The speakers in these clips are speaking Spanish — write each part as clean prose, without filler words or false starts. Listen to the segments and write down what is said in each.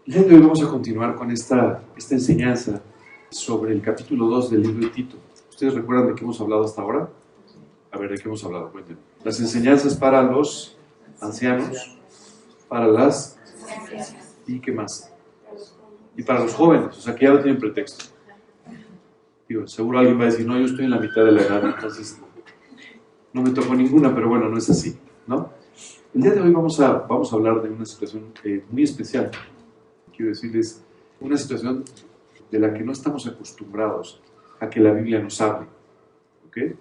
El día de hoy vamos a continuar con esta enseñanza sobre el capítulo 2 del libro de Tito. ¿Ustedes recuerdan de qué hemos hablado hasta ahora? A ver, ¿de qué hemos hablado? Cuéntenme. Las enseñanzas para los ancianos, para las... ¿Y qué más? Y para los jóvenes, o sea que ya no tienen pretexto. Digo, seguro alguien va a decir, no, yo estoy en la mitad de la edad, entonces no me tocó ninguna, pero bueno, no es así, ¿no? El día de hoy vamos a hablar de una situación muy especial. Quiero decirles, una situación de la que no estamos acostumbrados a que la Biblia nos hable, ¿ok?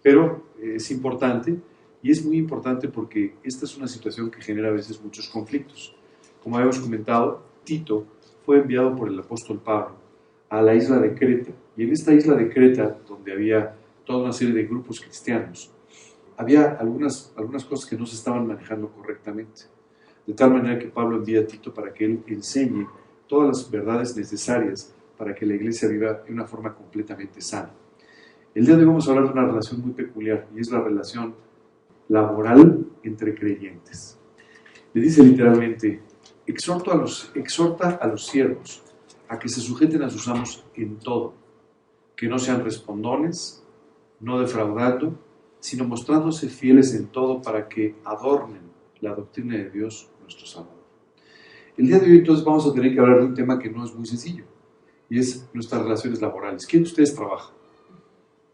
Pero es importante, y es muy importante porque esta es una situación que genera a veces muchos conflictos. Como habíamos comentado, Tito fue enviado por el apóstol Pablo a la isla de Creta, y en esta isla de Creta, donde había toda una serie de grupos cristianos, había algunas cosas que no se estaban manejando correctamente. De tal manera que Pablo envía a Tito para que él enseñe todas las verdades necesarias para que la iglesia viva de una forma completamente sana. El día de hoy vamos a hablar de una relación muy peculiar, y es la relación laboral entre creyentes. Le dice literalmente, exhorta a los siervos a que se sujeten a sus amos en todo, que no sean respondones, no defraudando, sino mostrándose fieles en todo para que adornen la doctrina de Dios, nuestro Salvador. El día de hoy entonces vamos a tener que hablar de un tema que no es muy sencillo, y es nuestras relaciones laborales. ¿Quién de ustedes trabaja?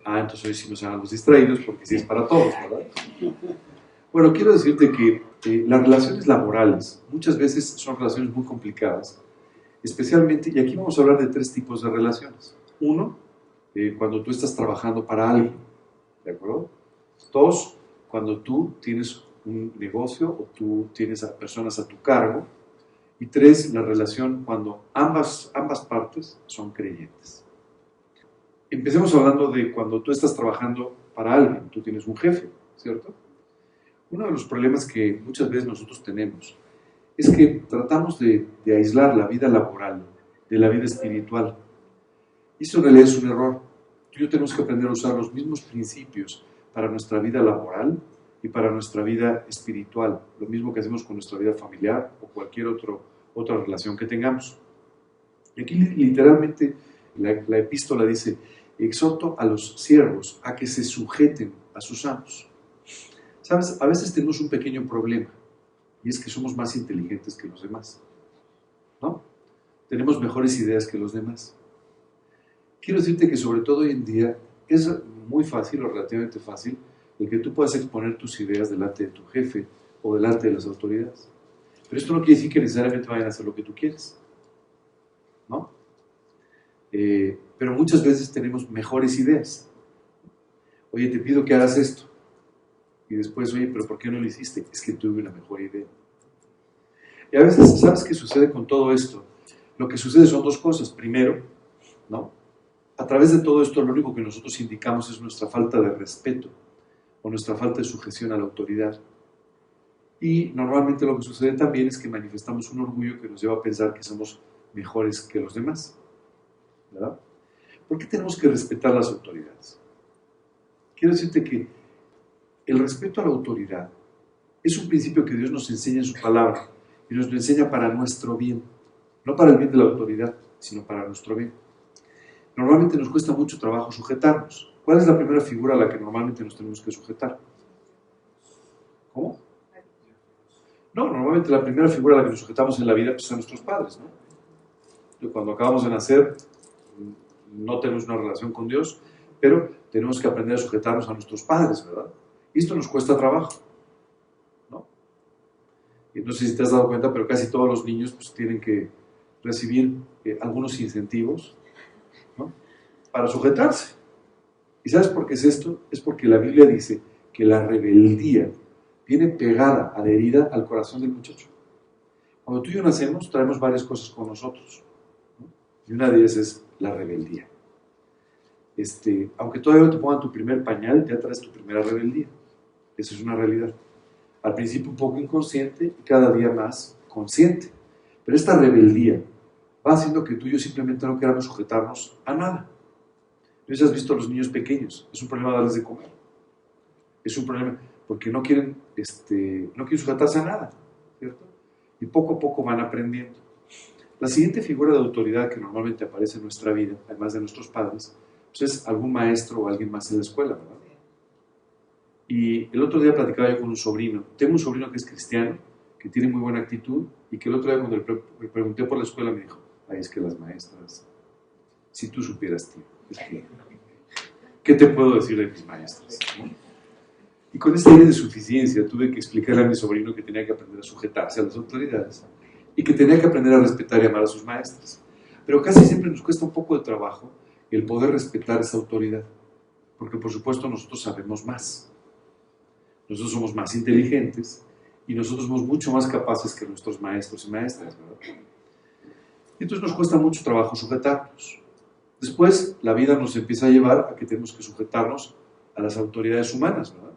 Entonces hoy sí nos los distraídos porque sí es para todos, ¿verdad? Bueno, quiero decirte que las relaciones laborales muchas veces son relaciones muy complicadas, especialmente, y aquí vamos a hablar de 3 tipos de relaciones. Uno, cuando tú estás trabajando para alguien, ¿de acuerdo? 2, cuando tú tienes un negocio o tú tienes a personas a tu cargo. Y 3, la relación cuando ambas partes son creyentes. Empecemos hablando de cuando tú estás trabajando para alguien, tú tienes un jefe, ¿cierto? Uno de los problemas que muchas veces nosotros tenemos es que tratamos de aislar la vida laboral de la vida espiritual. Y eso en realidad es un error. Tú y yo tenemos que aprender a usar los mismos principios para nuestra vida laboral y para nuestra vida espiritual, lo mismo que hacemos con nuestra vida familiar o cualquier otra relación que tengamos. Y aquí literalmente la epístola dice, exhorto a los siervos a que se sujeten a sus amos. ¿Sabes? A veces tenemos un pequeño problema, y es que somos más inteligentes que los demás, ¿no? Tenemos mejores ideas que los demás. Quiero decirte que sobre todo hoy en día es muy fácil o relativamente fácil el que tú puedas exponer tus ideas delante de tu jefe o delante de las autoridades. Pero esto no quiere decir que necesariamente vayan a hacer lo que tú quieres, ¿no? Pero muchas veces tenemos mejores ideas. Oye, te pido que hagas esto. Y después, oye, pero ¿por qué no lo hiciste? Es que tuve una mejor idea. Y a veces, ¿sabes qué sucede con todo esto? Lo que sucede son 2 cosas. Primero, ¿no? A través de todo esto, lo único que nosotros indicamos es nuestra falta de respeto o nuestra falta de sujeción a la autoridad. Y normalmente lo que sucede también es que manifestamos un orgullo que nos lleva a pensar que somos mejores que los demás, ¿verdad? ¿Por qué tenemos que respetar las autoridades? Quiero decirte que el respeto a la autoridad es un principio que Dios nos enseña en su palabra y nos lo enseña para nuestro bien, no para el bien de la autoridad, sino para nuestro bien. Normalmente nos cuesta mucho trabajo sujetarnos. ¿Cuál es la primera figura a la que normalmente nos tenemos que sujetar? ¿Cómo? No, normalmente la primera figura a la que nos sujetamos en la vida pues, son nuestros padres, ¿no? Cuando acabamos de nacer, no tenemos una relación con Dios, pero tenemos que aprender a sujetarnos a nuestros padres, ¿verdad? Y esto nos cuesta trabajo, ¿no? Y no sé si te has dado cuenta, pero casi todos los niños pues, tienen que recibir algunos incentivos, ¿no? Para sujetarse. ¿Y sabes por qué es esto? Es porque la Biblia dice que la rebeldía viene pegada, adherida al corazón del muchacho. Cuando tú y yo nacemos, traemos varias cosas con nosotros, ¿no? Y una de ellas es la rebeldía. Aunque todavía no te pongan tu primer pañal, ya traes tu primera rebeldía. Eso es una realidad. Al principio un poco inconsciente y cada día más consciente. Pero esta rebeldía va haciendo que tú y yo simplemente no queramos sujetarnos a nada. ¿No has visto a los niños pequeños? Es un problema darles de comer. Es un problema porque no quieren sujetarse a nada, ¿cierto? Y poco a poco van aprendiendo. La siguiente figura de autoridad que normalmente aparece en nuestra vida, además de nuestros padres, pues es algún maestro o alguien más en la escuela, ¿verdad? Y el otro día platicaba yo con un sobrino. Tengo un sobrino que es cristiano, que tiene muy buena actitud, y que el otro día cuando le pregunté por la escuela me dijo, ay, es que las maestras, si tú supieras, tío, es que, ¿qué te puedo decir de mis maestras? ¿No? Y con esta idea de suficiencia tuve que explicarle a mi sobrino que tenía que aprender a sujetarse a las autoridades y que tenía que aprender a respetar y amar a sus maestras. Pero casi siempre nos cuesta un poco de trabajo el poder respetar esa autoridad, porque por supuesto nosotros sabemos más. Nosotros somos más inteligentes y nosotros somos mucho más capaces que nuestros maestros y maestras, ¿verdad? Y entonces nos cuesta mucho trabajo sujetarnos. Después, la vida nos empieza a llevar a que tenemos que sujetarnos a las autoridades humanas, ¿verdad?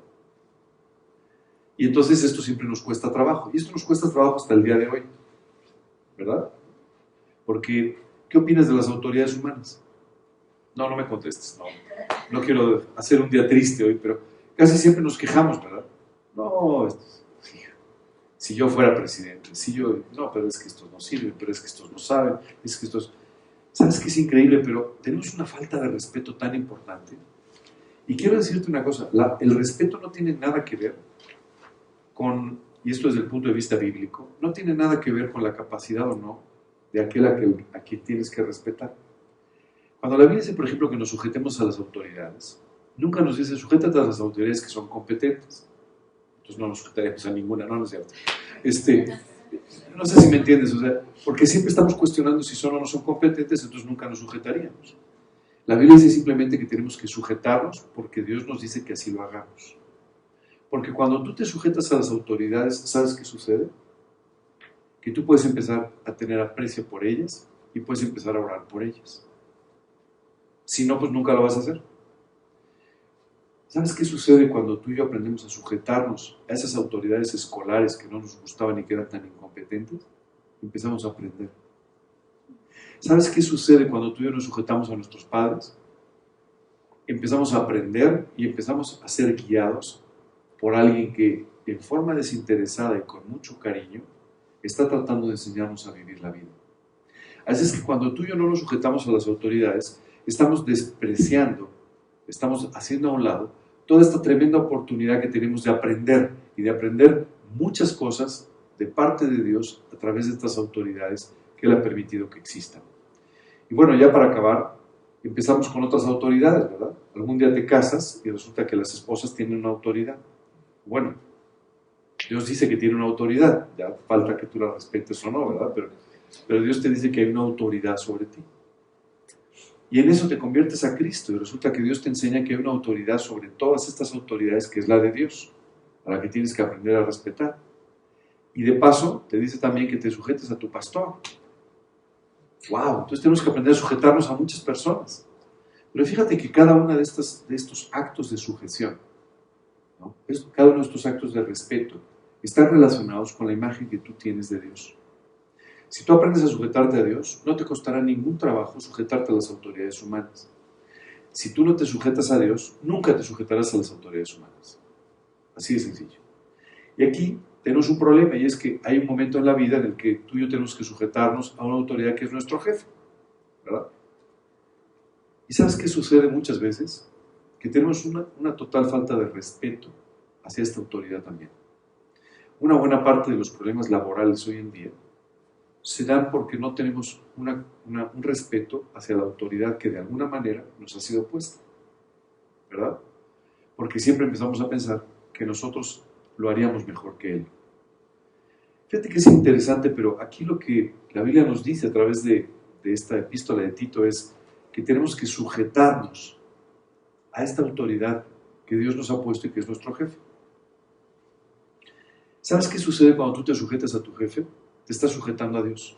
Y entonces esto siempre nos cuesta trabajo. Y esto nos cuesta trabajo hasta el día de hoy, ¿verdad? Porque, ¿qué opinas de las autoridades humanas? No me contestes, no quiero hacer un día triste hoy, pero casi siempre nos quejamos, ¿verdad? No, si yo fuera presidente, no, pero es que estos no sirven, pero es que estos no saben, es que estos... ¿Sabes qué es increíble? Pero tenemos una falta de respeto tan importante. Y quiero decirte una cosa, el respeto no tiene nada que ver con, y esto desde el punto de vista bíblico, no tiene nada que ver con la capacidad o no de aquel a quien tienes que respetar. Cuando la Biblia dice, por ejemplo, que nos sujetemos a las autoridades, nunca nos dice, sujétate a las autoridades que son competentes. Entonces no nos sujetaremos a ninguna, no es cierto. No sé si me entiendes, o sea, porque siempre estamos cuestionando si son o no son competentes, entonces nunca nos sujetaríamos. La Biblia dice simplemente que tenemos que sujetarnos porque Dios nos dice que así lo hagamos. Porque cuando tú te sujetas a las autoridades, ¿sabes qué sucede? Que tú puedes empezar a tener aprecio por ellas y puedes empezar a orar por ellas. Si no, pues nunca lo vas a hacer. ¿Sabes qué sucede cuando tú y yo aprendemos a sujetarnos a esas autoridades escolares que no nos gustaban y que eran tan incompetentes? Empezamos a aprender. ¿Sabes qué sucede cuando tú y yo nos sujetamos a nuestros padres? Empezamos a aprender y empezamos a ser guiados por alguien que, en forma desinteresada y con mucho cariño, está tratando de enseñarnos a vivir la vida. Así es que cuando tú y yo no nos sujetamos a las autoridades, estamos despreciando, estamos haciendo a un lado toda esta tremenda oportunidad que tenemos de aprender y de aprender muchas cosas de parte de Dios a través de estas autoridades que Él ha permitido que existan. Y bueno, ya para acabar, empezamos con otras autoridades, ¿verdad? Algún día te casas y resulta que las esposas tienen una autoridad. Bueno, Dios dice que tiene una autoridad, ya falta que tú la respetes o no, ¿verdad? Pero Dios te dice que hay una autoridad sobre ti. Y en eso te conviertes a Cristo y resulta que Dios te enseña que hay una autoridad sobre todas estas autoridades que es la de Dios, a la que tienes que aprender a respetar. Y de paso te dice también que te sujetes a tu pastor. ¡Wow! Entonces tenemos que aprender a sujetarnos a muchas personas. Pero fíjate que cada uno de estos actos de sujeción, ¿no? Cada uno de estos actos de respeto están relacionados con la imagen que tú tienes de Dios. Si tú aprendes a sujetarte a Dios, no te costará ningún trabajo sujetarte a las autoridades humanas. Si tú no te sujetas a Dios, nunca te sujetarás a las autoridades humanas. Así de sencillo. Y aquí tenemos un problema, y es que hay un momento en la vida en el que tú y yo tenemos que sujetarnos a una autoridad que es nuestro jefe, ¿verdad? ¿Y sabes qué sucede muchas veces? Que tenemos una total falta de respeto hacia esta autoridad también. Una buena parte de los problemas laborales hoy en día se dan porque no tenemos un respeto hacia la autoridad que de alguna manera nos ha sido puesta, ¿verdad? Porque siempre empezamos a pensar que nosotros lo haríamos mejor que Él. Fíjate que es interesante, pero aquí lo que la Biblia nos dice a través de esta epístola de Tito es que tenemos que sujetarnos a esta autoridad que Dios nos ha puesto y que es nuestro jefe. ¿Sabes qué sucede cuando tú te sujetas a tu jefe? Te estás sujetando a Dios.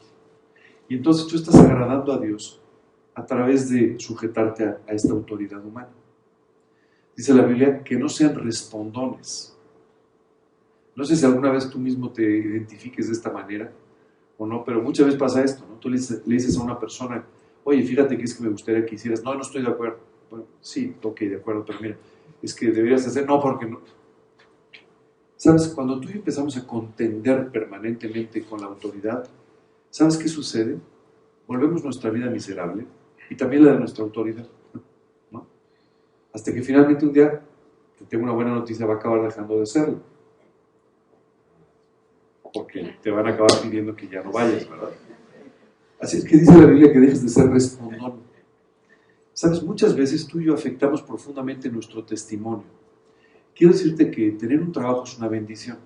Y entonces tú estás agradando a Dios a través de sujetarte a esta autoridad humana. Dice la Biblia que no sean respondones. No sé si alguna vez tú mismo te identifiques de esta manera o no, pero muchas veces pasa esto, ¿no? Tú le dices a una persona, oye, fíjate que es que me gustaría que hicieras. No estoy de acuerdo. Bueno, sí, ok, de acuerdo, pero mira, es que deberías hacer, no, porque no. ¿Sabes? Cuando tú y yo empezamos a contender permanentemente con la autoridad, ¿sabes qué sucede? volvemos nuestra vida miserable y también la de nuestra autoridad, ¿no? Hasta que finalmente un día, te tengo una buena noticia, va a acabar dejando de serlo. Porque te van a acabar pidiendo que ya no vayas, ¿verdad? Así es que dice la Biblia que dejes de ser respondón. Sabes, muchas veces tú y yo afectamos profundamente nuestro testimonio. Quiero decirte que tener un trabajo es una bendición.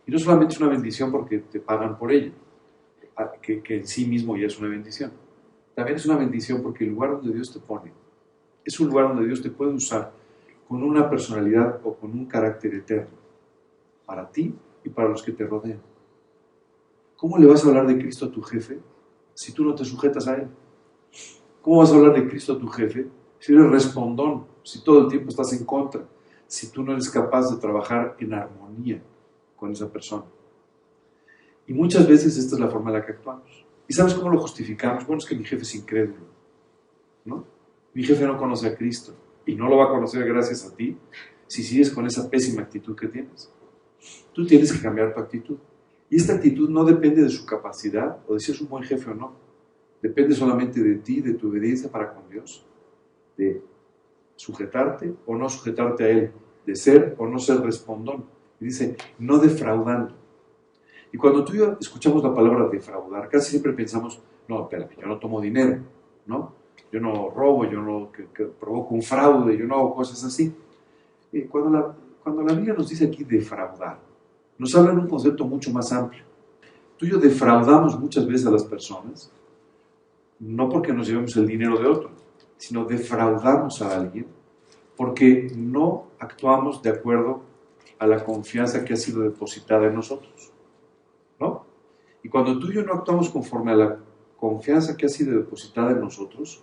Y no solamente es una bendición porque te pagan por ello, que en sí mismo ya es una bendición. También es una bendición porque el lugar donde Dios te pone es un lugar donde Dios te puede usar con una personalidad o con un carácter eterno para ti y para los que te rodean. ¿Cómo le vas a hablar de Cristo a tu jefe si tú no te sujetas a Él? ¿Cómo vas a hablar de Cristo a tu jefe si eres respondón, si todo el tiempo estás en contra, si tú no eres capaz de trabajar en armonía con esa persona? Y muchas veces esta es la forma en la que actuamos. ¿Y sabes cómo lo justificamos? Bueno, es que mi jefe es incrédulo, ¿no? Mi jefe no conoce a Cristo y no lo va a conocer gracias a ti si sigues con esa pésima actitud que tienes. Tú tienes que cambiar tu actitud. Y esta actitud no depende de su capacidad o de si es un buen jefe o no. Depende solamente de ti, de tu obediencia para con Dios, de sujetarte o no sujetarte a Él, de ser o no ser respondón. Y dice, no defraudando. Y cuando tú y yo escuchamos la palabra defraudar, casi siempre pensamos, no, espérame, yo no tomo dinero, ¿no? Yo no robo, yo no que provoco un fraude, yo no hago cosas así. Cuando la Biblia nos dice aquí defraudar, nos habla de un concepto mucho más amplio. Tú y yo defraudamos muchas veces a las personas, no porque nos llevemos el dinero de otro, sino defraudamos a alguien porque no actuamos de acuerdo a la confianza que ha sido depositada en nosotros, ¿no? Y cuando tú y yo no actuamos conforme a la confianza que ha sido depositada en nosotros,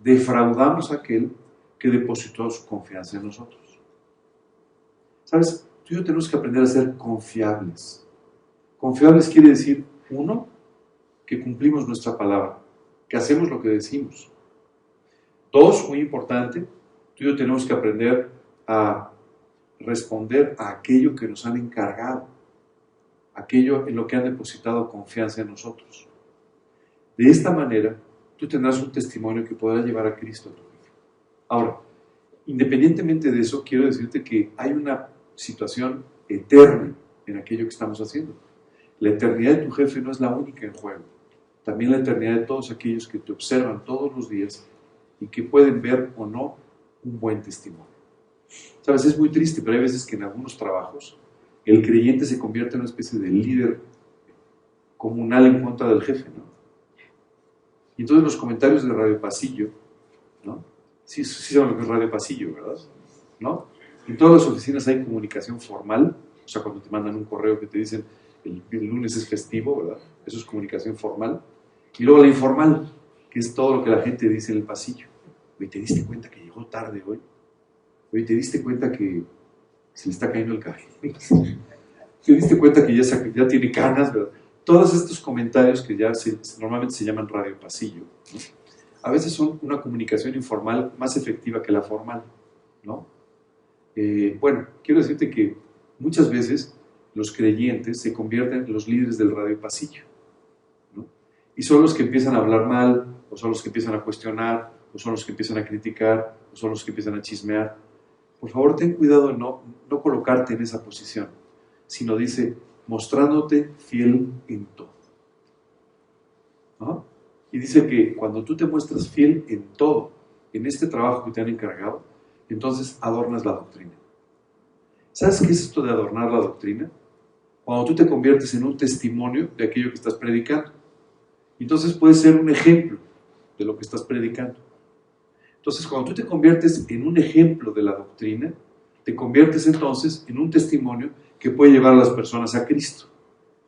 defraudamos a aquel que depositó su confianza en nosotros. ¿Sabes? Tú y yo tenemos que aprender a ser confiables. Confiables quiere decir, uno, que cumplimos nuestra palabra, que hacemos lo que decimos. Dos, muy importante, tú y yo tenemos que aprender a responder a aquello que nos han encargado, aquello en lo que han depositado confianza en nosotros. De esta manera, tú tendrás un testimonio que podrá llevar a Cristo a tu vida. Ahora, independientemente de eso, quiero decirte que hay una situación eterna en aquello que estamos haciendo. La eternidad de tu jefe no es la única en juego. También la eternidad de todos aquellos que te observan todos los días y que pueden ver o no un buen testimonio. Sabes, es muy triste, pero hay veces que en algunos trabajos el creyente se convierte en una especie de líder comunal en contra del jefe, ¿no? Y entonces los comentarios de Radio Pasillo, ¿no? Sí saben lo que es Radio Pasillo, ¿verdad? ¿No? En todas las oficinas hay comunicación formal, o sea, cuando te mandan un correo que te dicen el lunes es festivo, ¿verdad? Eso es comunicación formal. Y luego la informal, que es todo lo que la gente dice en el pasillo. Oye, ¿te diste cuenta que llegó tarde hoy? Oye, ¿te diste cuenta que se le está cayendo el café? ¿Te diste cuenta que ya tiene canas, ¿verdad? Todos estos comentarios que ya normalmente se llaman radio pasillo, ¿no? A veces son una comunicación informal más efectiva que la formal, ¿no? Bueno, quiero decirte que muchas veces los creyentes se convierten en los líderes del radio pasillo, ¿no? Y son los que empiezan a hablar mal, o son los que empiezan a cuestionar, o son los que empiezan a criticar, o son los que empiezan a chismear. Por favor, ten cuidado de no colocarte en esa posición, sino dice, mostrándote fiel en todo, ¿no? Y dice que cuando tú te muestras fiel en todo, en este trabajo que te han encargado, entonces adornas la doctrina. ¿Sabes qué es esto de adornar la doctrina? Cuando tú te conviertes en un testimonio de aquello que estás predicando. Entonces puedes ser un ejemplo de lo que estás predicando. Entonces, cuando tú te conviertes en un ejemplo de la doctrina, te conviertes entonces en un testimonio que puede llevar a las personas a Cristo.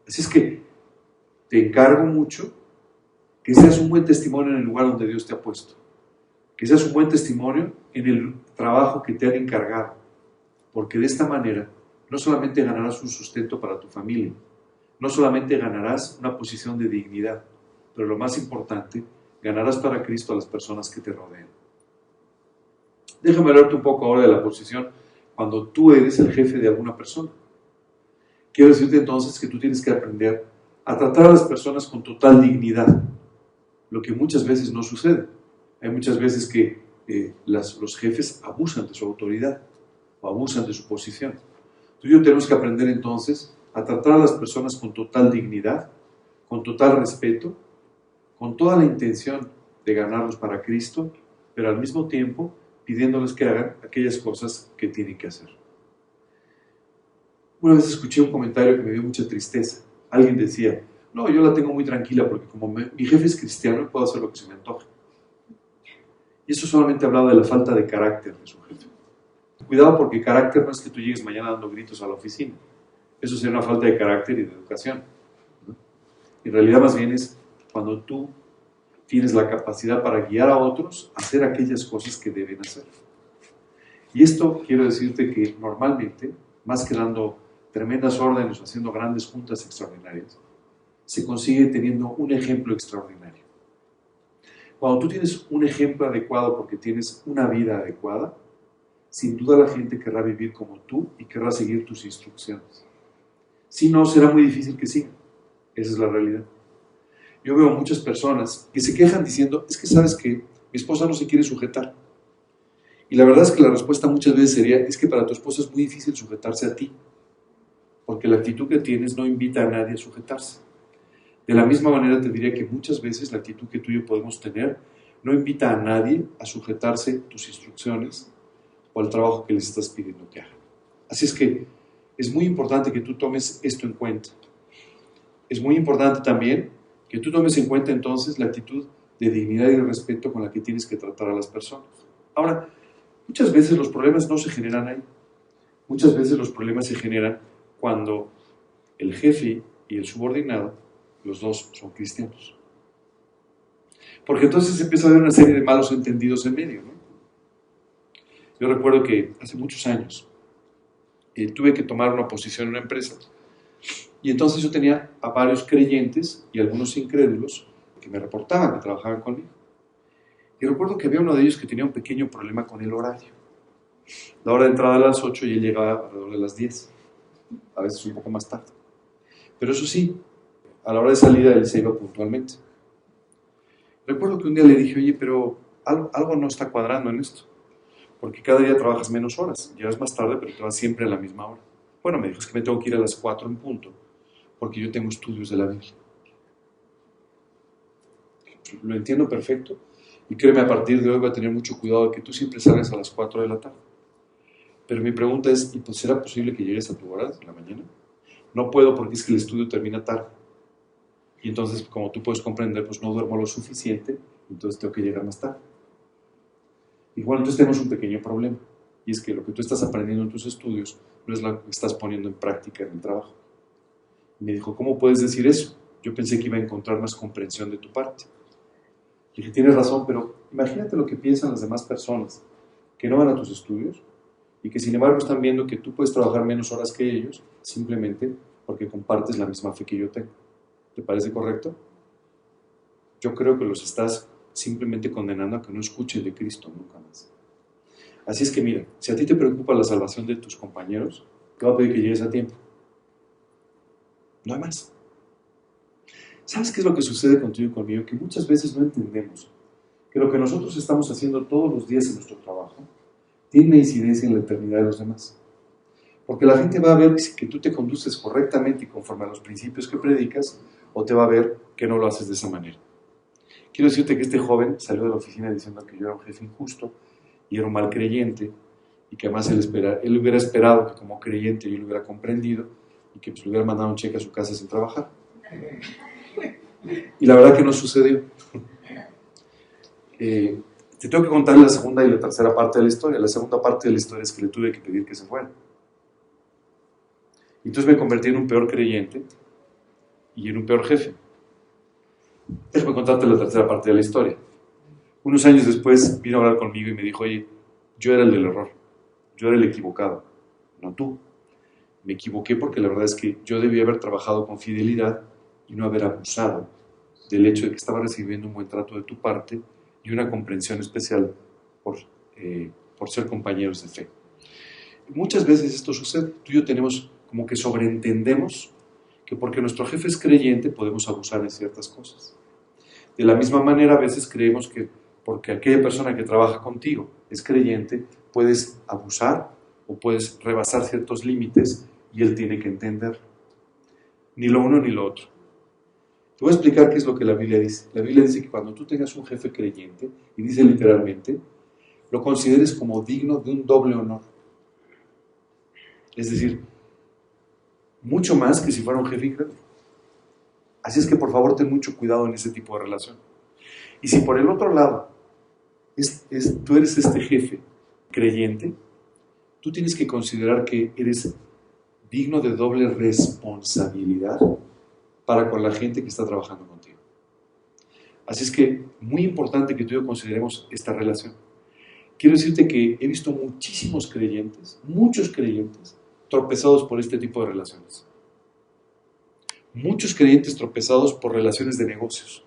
Así es que te encargo mucho que seas un buen testimonio en el lugar donde Dios te ha puesto. Que seas un buen testimonio en el trabajo que te han encargado. Porque de esta manera, no solamente ganarás un sustento para tu familia, no solamente ganarás una posición de dignidad, pero lo más importante, ganarás para Cristo a las personas que te rodean. Déjame hablarte un poco ahora de la posición cuando tú eres el jefe de alguna persona. Quiero decirte entonces que tú tienes que aprender a tratar a las personas con total dignidad. lo que muchas veces no sucede. Hay muchas veces que los jefes abusan de su autoridad o abusan de su posición. Tú y yo tenemos que aprender entonces a tratar a las personas con total dignidad, con total respeto, con toda la intención de ganarlos para Cristo, pero al mismo tiempo pidiéndoles que hagan aquellas cosas que tienen que hacer. Una vez escuché un comentario que me dio mucha tristeza. Alguien decía, no, yo la tengo muy tranquila porque como mi jefe es cristiano, puedo hacer lo que se me antoje. Y eso solamente hablaba de la falta de carácter de su jefe. Cuidado, porque carácter no es que tú llegues mañana dando gritos a la oficina. Eso sería una falta de carácter y de educación. En realidad más bien es cuando tú tienes la capacidad para guiar a otros a hacer aquellas cosas que deben hacer. Y esto quiero decirte que normalmente, más que dando tremendas órdenes o haciendo grandes juntas extraordinarias, se consigue teniendo un ejemplo extraordinario. Cuando tú tienes un ejemplo adecuado porque tienes una vida adecuada, sin duda la gente querrá vivir como tú y querrá seguir tus instrucciones. Si no, será muy difícil que sigan. Esa es la realidad. Yo veo muchas personas que se quejan diciendo, es que sabes que mi esposa no se quiere sujetar. Y la verdad es que la respuesta muchas veces sería, es que para tu esposa es muy difícil sujetarse a ti, porque la actitud que tienes no invita a nadie a sujetarse. De la misma manera te diría que muchas veces la actitud que tú y yo podemos tener no invita a nadie a sujetarse a tus instrucciones o al trabajo que les estás pidiendo que hagan. Así es que es muy importante que tú tomes esto en cuenta. Es muy importante también que tú tomes en cuenta entonces la actitud de dignidad y de respeto con la que tienes que tratar a las personas. Ahora, muchas veces los problemas no se generan ahí. Muchas veces los problemas se generan cuando el jefe y el subordinado, los dos son cristianos. Porque entonces empieza a haber una serie de malos entendidos en medio, ¿no? Yo recuerdo que hace muchos años tuve que tomar una posición en una empresa y entonces yo tenía a varios creyentes y algunos incrédulos que me reportaban, que trabajaban conmigo. Y recuerdo que había uno de ellos que tenía un pequeño problema con el horario. La hora de entrada a las 8 y él llegaba alrededor de las 10, a veces un poco más tarde. Pero eso sí, a la hora de salida él se iba puntualmente. Recuerdo que un día le dije, oye, pero algo no está cuadrando en esto, porque cada día trabajas menos horas, llegas más tarde, pero te vas siempre a la misma hora. Bueno, me dijo, es que me tengo que ir a las 4 en punto, porque yo tengo estudios de la Biblia. Lo entiendo perfecto, y créeme, a partir de hoy voy a tener mucho cuidado de que tú siempre salgas a las 4 de la tarde. Pero mi pregunta es, ¿y pues será posible que llegues a tu hora de la mañana? No puedo porque es que el estudio termina tarde. Y entonces, como tú puedes comprender, pues no duermo lo suficiente, entonces tengo que llegar más tarde. Igual entonces tenemos un pequeño problema, y es que lo que tú estás aprendiendo en tus estudios no es lo que estás poniendo en práctica en el trabajo. Y me dijo, ¿cómo puedes decir eso? Yo pensé que iba a encontrar más comprensión de tu parte. Le dije, tienes razón, pero imagínate lo que piensan las demás personas que no van a tus estudios y que sin embargo están viendo que tú puedes trabajar menos horas que ellos simplemente porque compartes la misma fe que yo tengo. ¿Te parece correcto? Yo creo que los estás simplemente condenando a que no escuchen de Cristo nunca más. Así es que mira, si a ti te preocupa la salvación de tus compañeros, te va a pedir que llegues a tiempo. No hay más. ¿Sabes qué es lo que sucede contigo y conmigo? Que muchas veces no entendemos que lo que nosotros estamos haciendo todos los días en nuestro trabajo tiene una incidencia en la eternidad de los demás. Porque la gente va a ver que tú te conduces correctamente y conforme a los principios que predicas, o te va a ver que no lo haces de esa manera. Quiero decirte que este joven salió de la oficina diciendo que yo era un jefe injusto y era un mal creyente, y que además él hubiera esperado que como creyente yo lo hubiera comprendido y que pues, le hubiera mandado un cheque a su casa sin trabajar. Y la verdad que no sucedió. Te tengo que contar la segunda y la tercera parte de la historia. La segunda parte de la historia es que le tuve que pedir que se fuera. Y entonces me convertí en un peor creyente y en un peor jefe. Déjame contarte la tercera parte de la historia. Unos años después vino a hablar conmigo y me dijo, oye, yo era el del error, yo era el equivocado, no tú. Me equivoqué porque la verdad es que yo debía haber trabajado con fidelidad y no haber abusado del hecho de que estaba recibiendo un buen trato de tu parte y una comprensión especial por ser compañeros de fe. Muchas veces esto sucede. Tú y yo tenemos como que sobreentendemos que porque nuestro jefe es creyente podemos abusar de ciertas cosas. De la misma manera, a veces creemos que porque aquella persona que trabaja contigo es creyente, puedes abusar o puedes rebasar ciertos límites y él tiene que entender. Ni lo uno ni lo otro. Te voy a explicar qué es lo que la Biblia dice. La Biblia dice que cuando tú tengas un jefe creyente, y dice literalmente, lo consideres como digno de un doble honor. Es decir, mucho más que si fuera un jefe incrédulo. Así es que por favor ten mucho cuidado en ese tipo de relación. Y si por el otro lado tú eres este jefe creyente, tú tienes que considerar que eres digno de doble responsabilidad para con la gente que está trabajando contigo. Así es que muy importante que tú y yo consideremos esta relación. Quiero decirte que he visto muchos creyentes, tropezados por este tipo de relaciones. Muchos creyentes tropezados por relaciones de negocios.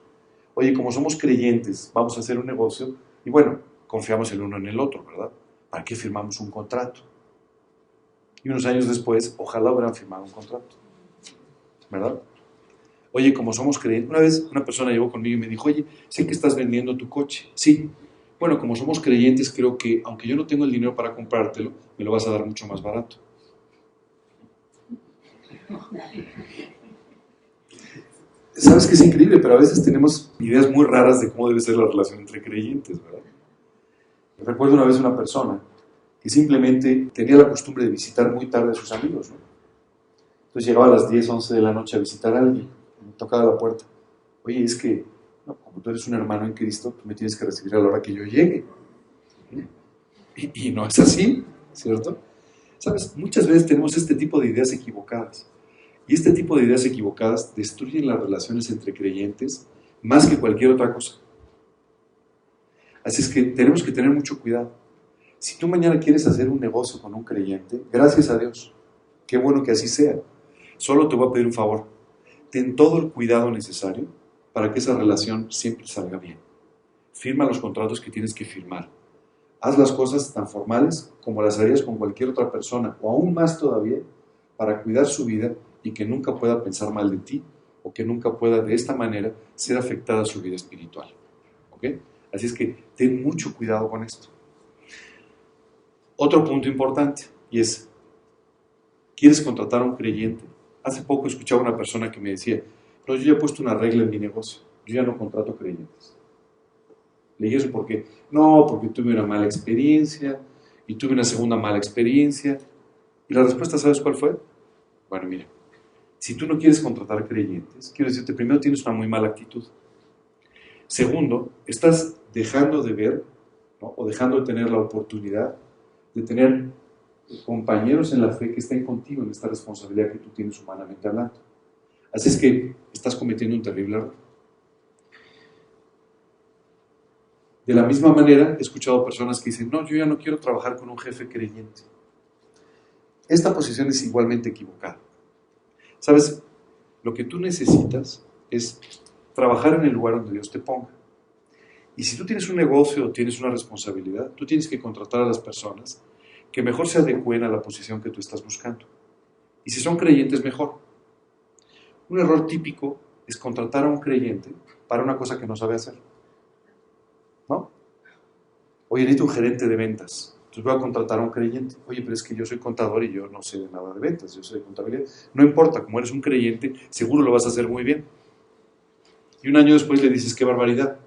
Oye, como somos creyentes, vamos a hacer un negocio y bueno, confiamos el uno en el otro, ¿verdad? ¿Para qué firmamos un contrato? Y unos años después, ojalá hubieran firmado un contrato, ¿verdad? Oye, como somos creyentes, una vez una persona llegó conmigo y me dijo, oye, sé que estás vendiendo tu coche. Sí. Bueno, como somos creyentes, creo que aunque yo no tengo el dinero para comprártelo, me lo vas a dar mucho más barato. Sabes que es increíble, pero a veces tenemos ideas muy raras de cómo debe ser la relación entre creyentes, ¿verdad? Recuerdo una vez una persona que simplemente tenía la costumbre de visitar muy tarde a sus amigos, ¿no? Entonces llegaba a las 10, 11 de la noche a visitar a alguien, me tocaba la puerta. Oye, es que, no, como tú eres un hermano en Cristo, tú me tienes que recibir a la hora que yo llegue. Y no es así, ¿cierto? ¿Sabes? Muchas veces tenemos este tipo de ideas equivocadas. Y este tipo de ideas equivocadas destruyen las relaciones entre creyentes más que cualquier otra cosa. Así es que tenemos que tener mucho cuidado. Si tú mañana quieres hacer un negocio con un creyente, gracias a Dios, qué bueno que así sea. Solo te voy a pedir un favor. Ten todo el cuidado necesario para que esa relación siempre salga bien. Firma los contratos que tienes que firmar. Haz las cosas tan formales como las harías con cualquier otra persona, o aún más todavía, para cuidar su vida y que nunca pueda pensar mal de ti, o que nunca pueda de esta manera ser afectada su vida espiritual. ¿Ok? Así es que ten mucho cuidado con esto. Otro punto importante, y es, ¿quieres contratar a un creyente? Hace poco escuchaba a una persona que me decía, pero yo ya he puesto una regla en mi negocio, yo ya no contrato creyentes. Le dije eso porque, no, porque tuve una mala experiencia, y tuve una segunda mala experiencia. Y la respuesta, ¿sabes cuál fue? Bueno, mira, si tú no quieres contratar creyentes, quiero decirte, primero tienes una muy mala actitud. Segundo, estás dejando de ver, ¿no? O dejando de tener la oportunidad de tener compañeros en la fe que estén contigo en esta responsabilidad que tú tienes humanamente hablando. Así es que estás cometiendo un terrible error. De la misma manera, he escuchado personas que dicen, no, yo ya no quiero trabajar con un jefe creyente. Esta posición es igualmente equivocada. ¿Sabes? Lo que tú necesitas es trabajar en el lugar donde Dios te ponga. Y si tú tienes un negocio o tienes una responsabilidad, tú tienes que contratar a las personas que mejor se adecúen a la posición que tú estás buscando. Y si son creyentes, mejor. Un error típico es contratar a un creyente para una cosa que no sabe hacer. ¿No? Oye, necesito un gerente de ventas. Entonces voy a contratar a un creyente. Oye, pero es que yo soy contador y yo no sé nada de ventas, yo sé de contabilidad. No importa, como eres un creyente, seguro lo vas a hacer muy bien. Y un año después le dices, qué barbaridad.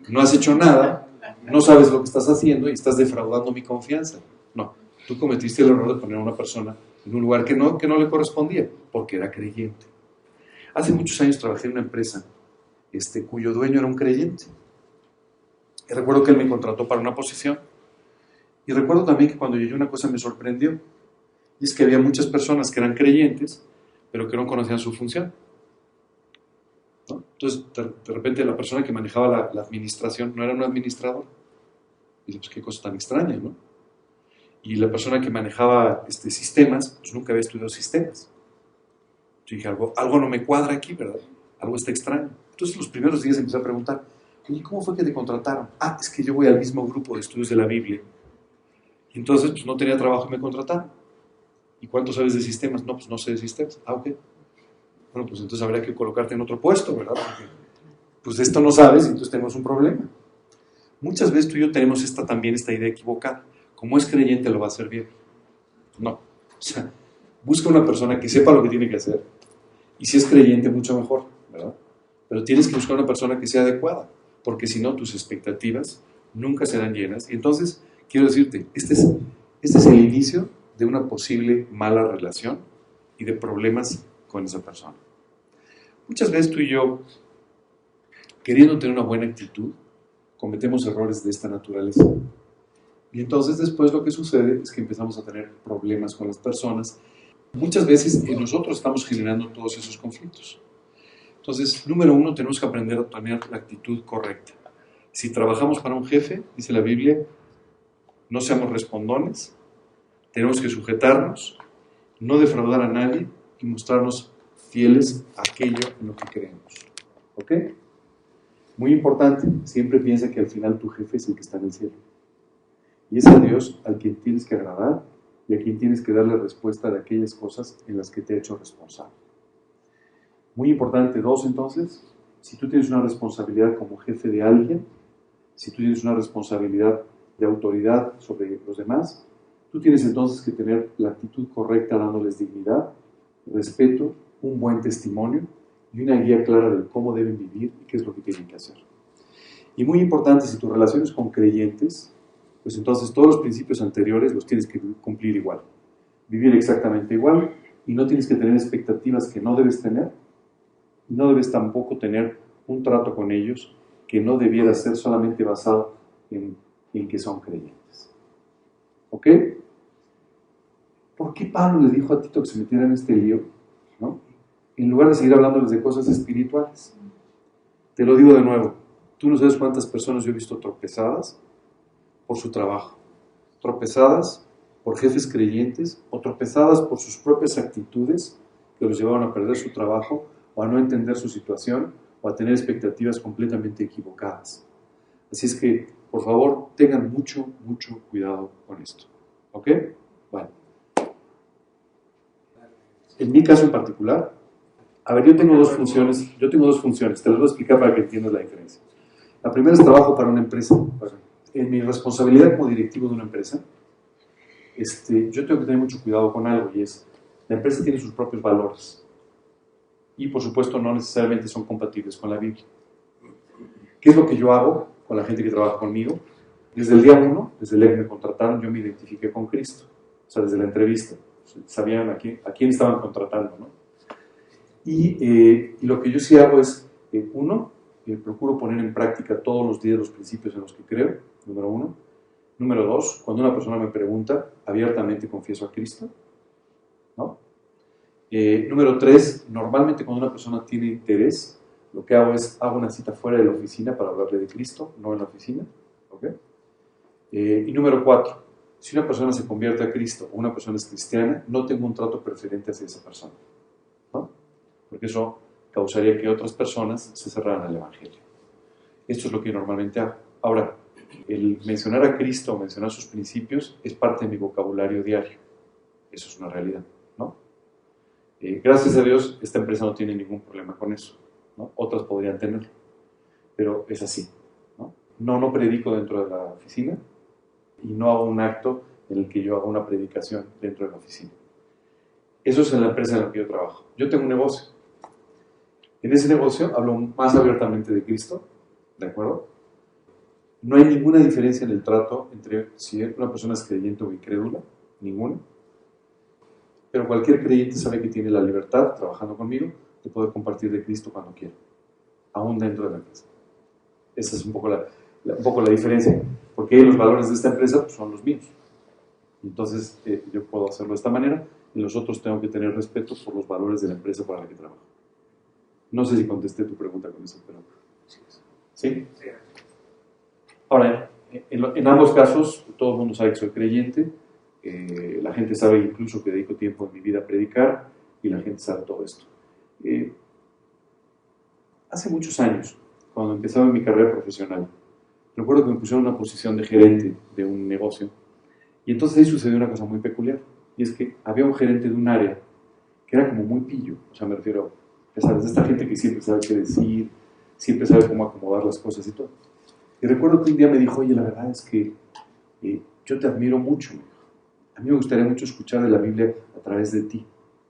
No has hecho nada, no sabes lo que estás haciendo y estás defraudando mi confianza. No, tú cometiste el error de poner a una persona en un lugar que no le correspondía, porque era creyente. Hace muchos años trabajé en una empresa cuyo dueño era un creyente. Y recuerdo que él me contrató para una posición. Y recuerdo también que cuando llegué una cosa me sorprendió. Y es que había muchas personas que eran creyentes, pero que no conocían su función, ¿no? Entonces, de repente la persona que manejaba la administración no era un administrador. Y pues qué cosa tan extraña, ¿no? Y la persona que manejaba sistemas, pues nunca había estudiado sistemas. Yo dije, algo no me cuadra aquí, ¿verdad? Algo está extraño. Entonces, los primeros días empecé a preguntar, oye, ¿cómo fue que te contrataron? Ah, es que yo voy al mismo grupo de estudios de la Biblia. Y entonces, pues no tenía trabajo y me contrataron. ¿Y cuánto sabes de sistemas? No, pues no sé de sistemas. Ah, ok. Bueno, pues entonces habría que colocarte en otro puesto, ¿verdad? Porque pues de esto no sabes y entonces tenemos un problema. Muchas veces tú y yo tenemos también esta idea equivocada. Como es creyente lo va a hacer bien. No. O sea, busca una persona que sepa lo que tiene que hacer. Y si es creyente, mucho mejor, ¿verdad? Pero tienes que buscar una persona que sea adecuada, porque si no, tus expectativas nunca serán llenas. Y entonces, quiero decirte, este es el inicio de una posible mala relación y de problemas con esa persona. Muchas veces tú y yo, queriendo tener una buena actitud, cometemos errores de esta naturaleza. Y entonces después lo que sucede es que empezamos a tener problemas con las personas. Muchas veces nosotros estamos generando todos esos conflictos. Entonces, número uno, tenemos que aprender a tener la actitud correcta. Si trabajamos para un jefe, dice la Biblia, no seamos respondones, tenemos que sujetarnos, no defraudar a nadie y mostrarnos fieles a aquello en lo que creemos. ¿Ok? Muy importante, siempre piensa que al final tu jefe es el que está en el cielo. Y es a Dios al quien tienes que agradar y a quien tienes que darle respuesta de aquellas cosas en las que te ha hecho responsable. Muy importante, dos, entonces, si tú tienes una responsabilidad como jefe de alguien, si tú tienes una responsabilidad de autoridad sobre los demás, tú tienes entonces que tener la actitud correcta dándoles dignidad, respeto, un buen testimonio y una guía clara de cómo deben vivir y qué es lo que tienen que hacer. Y muy importante, si tus relaciones con creyentes, pues entonces todos los principios anteriores los tienes que cumplir igual, vivir exactamente igual y no tienes que tener expectativas que no debes tener. No debes tampoco tener un trato con ellos que no debiera ser solamente basado en que son creyentes. ¿Ok? ¿Por qué Pablo le dijo a Tito que se metiera en este lío? ¿No? En lugar de seguir hablándoles de cosas espirituales. Te lo digo de nuevo, tú no sabes cuántas personas yo he visto tropezadas por su trabajo, tropezadas por jefes creyentes o tropezadas por sus propias actitudes que los llevaron a perder su trabajo o a no entender su situación, o a tener expectativas completamente equivocadas. Así es que, por favor, tengan mucho, mucho cuidado con esto. ¿Ok? Bueno. En mi caso en particular, a ver, yo tengo dos funciones, te las voy a explicar para que entiendas la diferencia. La primera es trabajo para una empresa. En mi responsabilidad como directivo de una empresa, yo tengo que tener mucho cuidado con algo, y es, la empresa tiene sus propios valores. Y por supuesto no necesariamente son compatibles con la Biblia. ¿Qué es lo que yo hago con la gente que trabaja conmigo? Desde el día 1, desde el día que me contrataron, yo me identifiqué con Cristo. O sea, desde la entrevista. Sabían a quién estaban contratando, ¿no? Y lo que yo sí hago es, uno, procuro poner en práctica todos los días los principios en los que creo, número uno. Número dos, cuando una persona me pregunta, abiertamente confieso a Cristo, ¿no? Número 3, normalmente cuando una persona tiene interés, lo que hago es, hago una cita fuera de la oficina para hablarle de Cristo, no en la oficina. ¿Okay? Y número 4, si una persona se convierte a Cristo o una persona es cristiana, no tengo un trato preferente hacia esa persona, ¿no? Porque eso causaría que otras personas se cerraran al Evangelio. Esto es lo que normalmente hago. Ahora, el mencionar a Cristo o mencionar sus principios es parte de mi vocabulario diario. Eso es una realidad, ¿no? Gracias a Dios, esta empresa no tiene ningún problema con eso, ¿no? Otras podrían tenerlo, pero es así, ¿no? No predico dentro de la oficina y no hago un acto en el que yo haga una predicación dentro de la oficina. Eso es en la empresa en la que yo trabajo. Yo tengo un negocio. En ese negocio hablo más abiertamente de Cristo, ¿de acuerdo? No hay ninguna diferencia en el trato entre si una persona es creyente o incrédula, ninguna. Pero cualquier creyente sabe que tiene la libertad, trabajando conmigo, de poder compartir de Cristo cuando quiera, aún dentro de la empresa. Esa es un poco la diferencia, porque los valores de esta empresa pues, son los míos. Entonces, yo puedo hacerlo de esta manera, y los otros tengo que tener respeto por los valores de la empresa para la que trabajo. No sé si contesté tu pregunta con eso, pero... ¿Sí? Sí. Ahora, en ambos casos, todo el mundo sabe que soy creyente. La gente sabe incluso que dedico tiempo en mi vida a predicar y la gente sabe todo esto. Hace muchos años, cuando empezaba mi carrera profesional, recuerdo que me pusieron en una posición de gerente de un negocio y entonces ahí sucedió una cosa muy peculiar, y es que había un gerente de un área que era como muy pillo, o sea, me refiero, ya sabes, de esta gente que siempre sabe qué decir, siempre sabe cómo acomodar las cosas y todo. Y recuerdo que un día me dijo, oye, la verdad es que yo te admiro mucho. A mí me gustaría mucho escuchar de la Biblia a través de ti,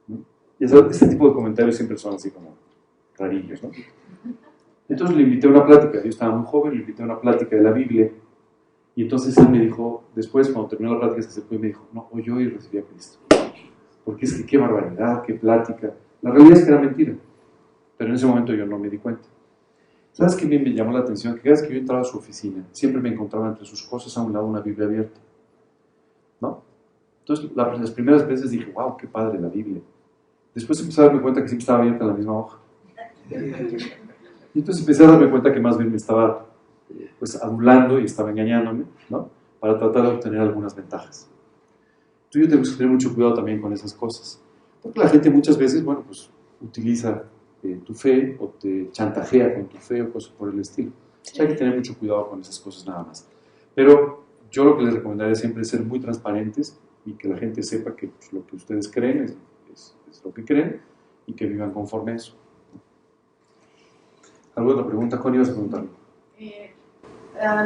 ¿no? Y este tipo de comentarios siempre son así como rarillos, ¿no? Entonces le invité a una plática, yo estaba muy joven, le invité a una plática de la Biblia, y entonces él me dijo, después cuando terminó la plática se acercó y me dijo, no, oyó y recibí a Cristo. Porque es que qué barbaridad, qué plática. La realidad es que era mentira, pero en ese momento yo no me di cuenta. ¿Sabes qué me llamó la atención? Que cada vez que yo entraba a su oficina, siempre me encontraba entre sus cosas a un lado una Biblia abierta, ¿no? Entonces, las primeras veces dije, wow, qué padre la Biblia. Después empecé a darme cuenta que siempre estaba abierta en la misma hoja. Y entonces empecé a darme cuenta que más bien me estaba pues adulando y estaba engañándome, ¿no? Para tratar de obtener algunas ventajas. Tú y yo tenemos que tener mucho cuidado también con esas cosas. Porque la gente muchas veces, bueno, pues utiliza tu fe o te chantajea con tu fe o cosas por el estilo. O sea, hay que tener mucho cuidado con esas cosas nada más. Pero yo lo que les recomendaría siempre es ser muy transparentes y que la gente sepa que pues, lo que ustedes creen es lo que creen y que vivan conforme a eso. ¿Alguna otra pregunta? Connie, ibas a preguntarme. Yo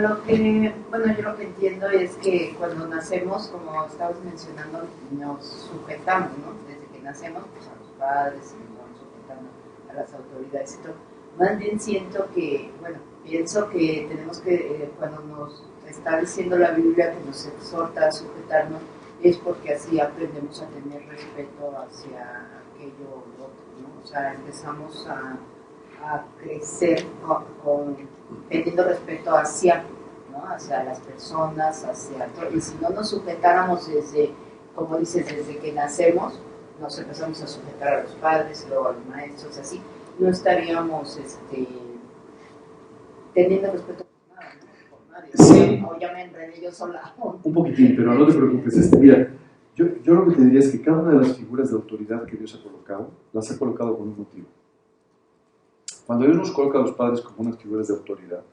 lo que entiendo es que cuando nacemos, como estabas mencionando, nos sujetamos, ¿no? Desde que nacemos, pues a los padres, y nos vamos sujetando a las autoridades y todo. Más bien pienso que tenemos que, cuando nos está diciendo la Biblia que nos exhorta a sujetarnos, es porque así aprendemos a tener respeto hacia aquello o lo otro, ¿no? O sea, empezamos a crecer teniendo respeto hacia, ¿no? Hacia las personas, hacia todo. Y si no nos sujetáramos desde, como dices, desde que nacemos, nos empezamos a sujetar a los padres, luego a los maestros, así, no estaríamos teniendo respeto por nada, ¿no? Por nadie. Sí. O ya me enredé yo sola. Un poquitín, pero no te preocupes. Mira, yo lo que te diría es que cada una de las figuras de autoridad que Dios ha colocado, las ha colocado con un motivo. Cuando Dios nos coloca a los padres como unas figuras de autoridad,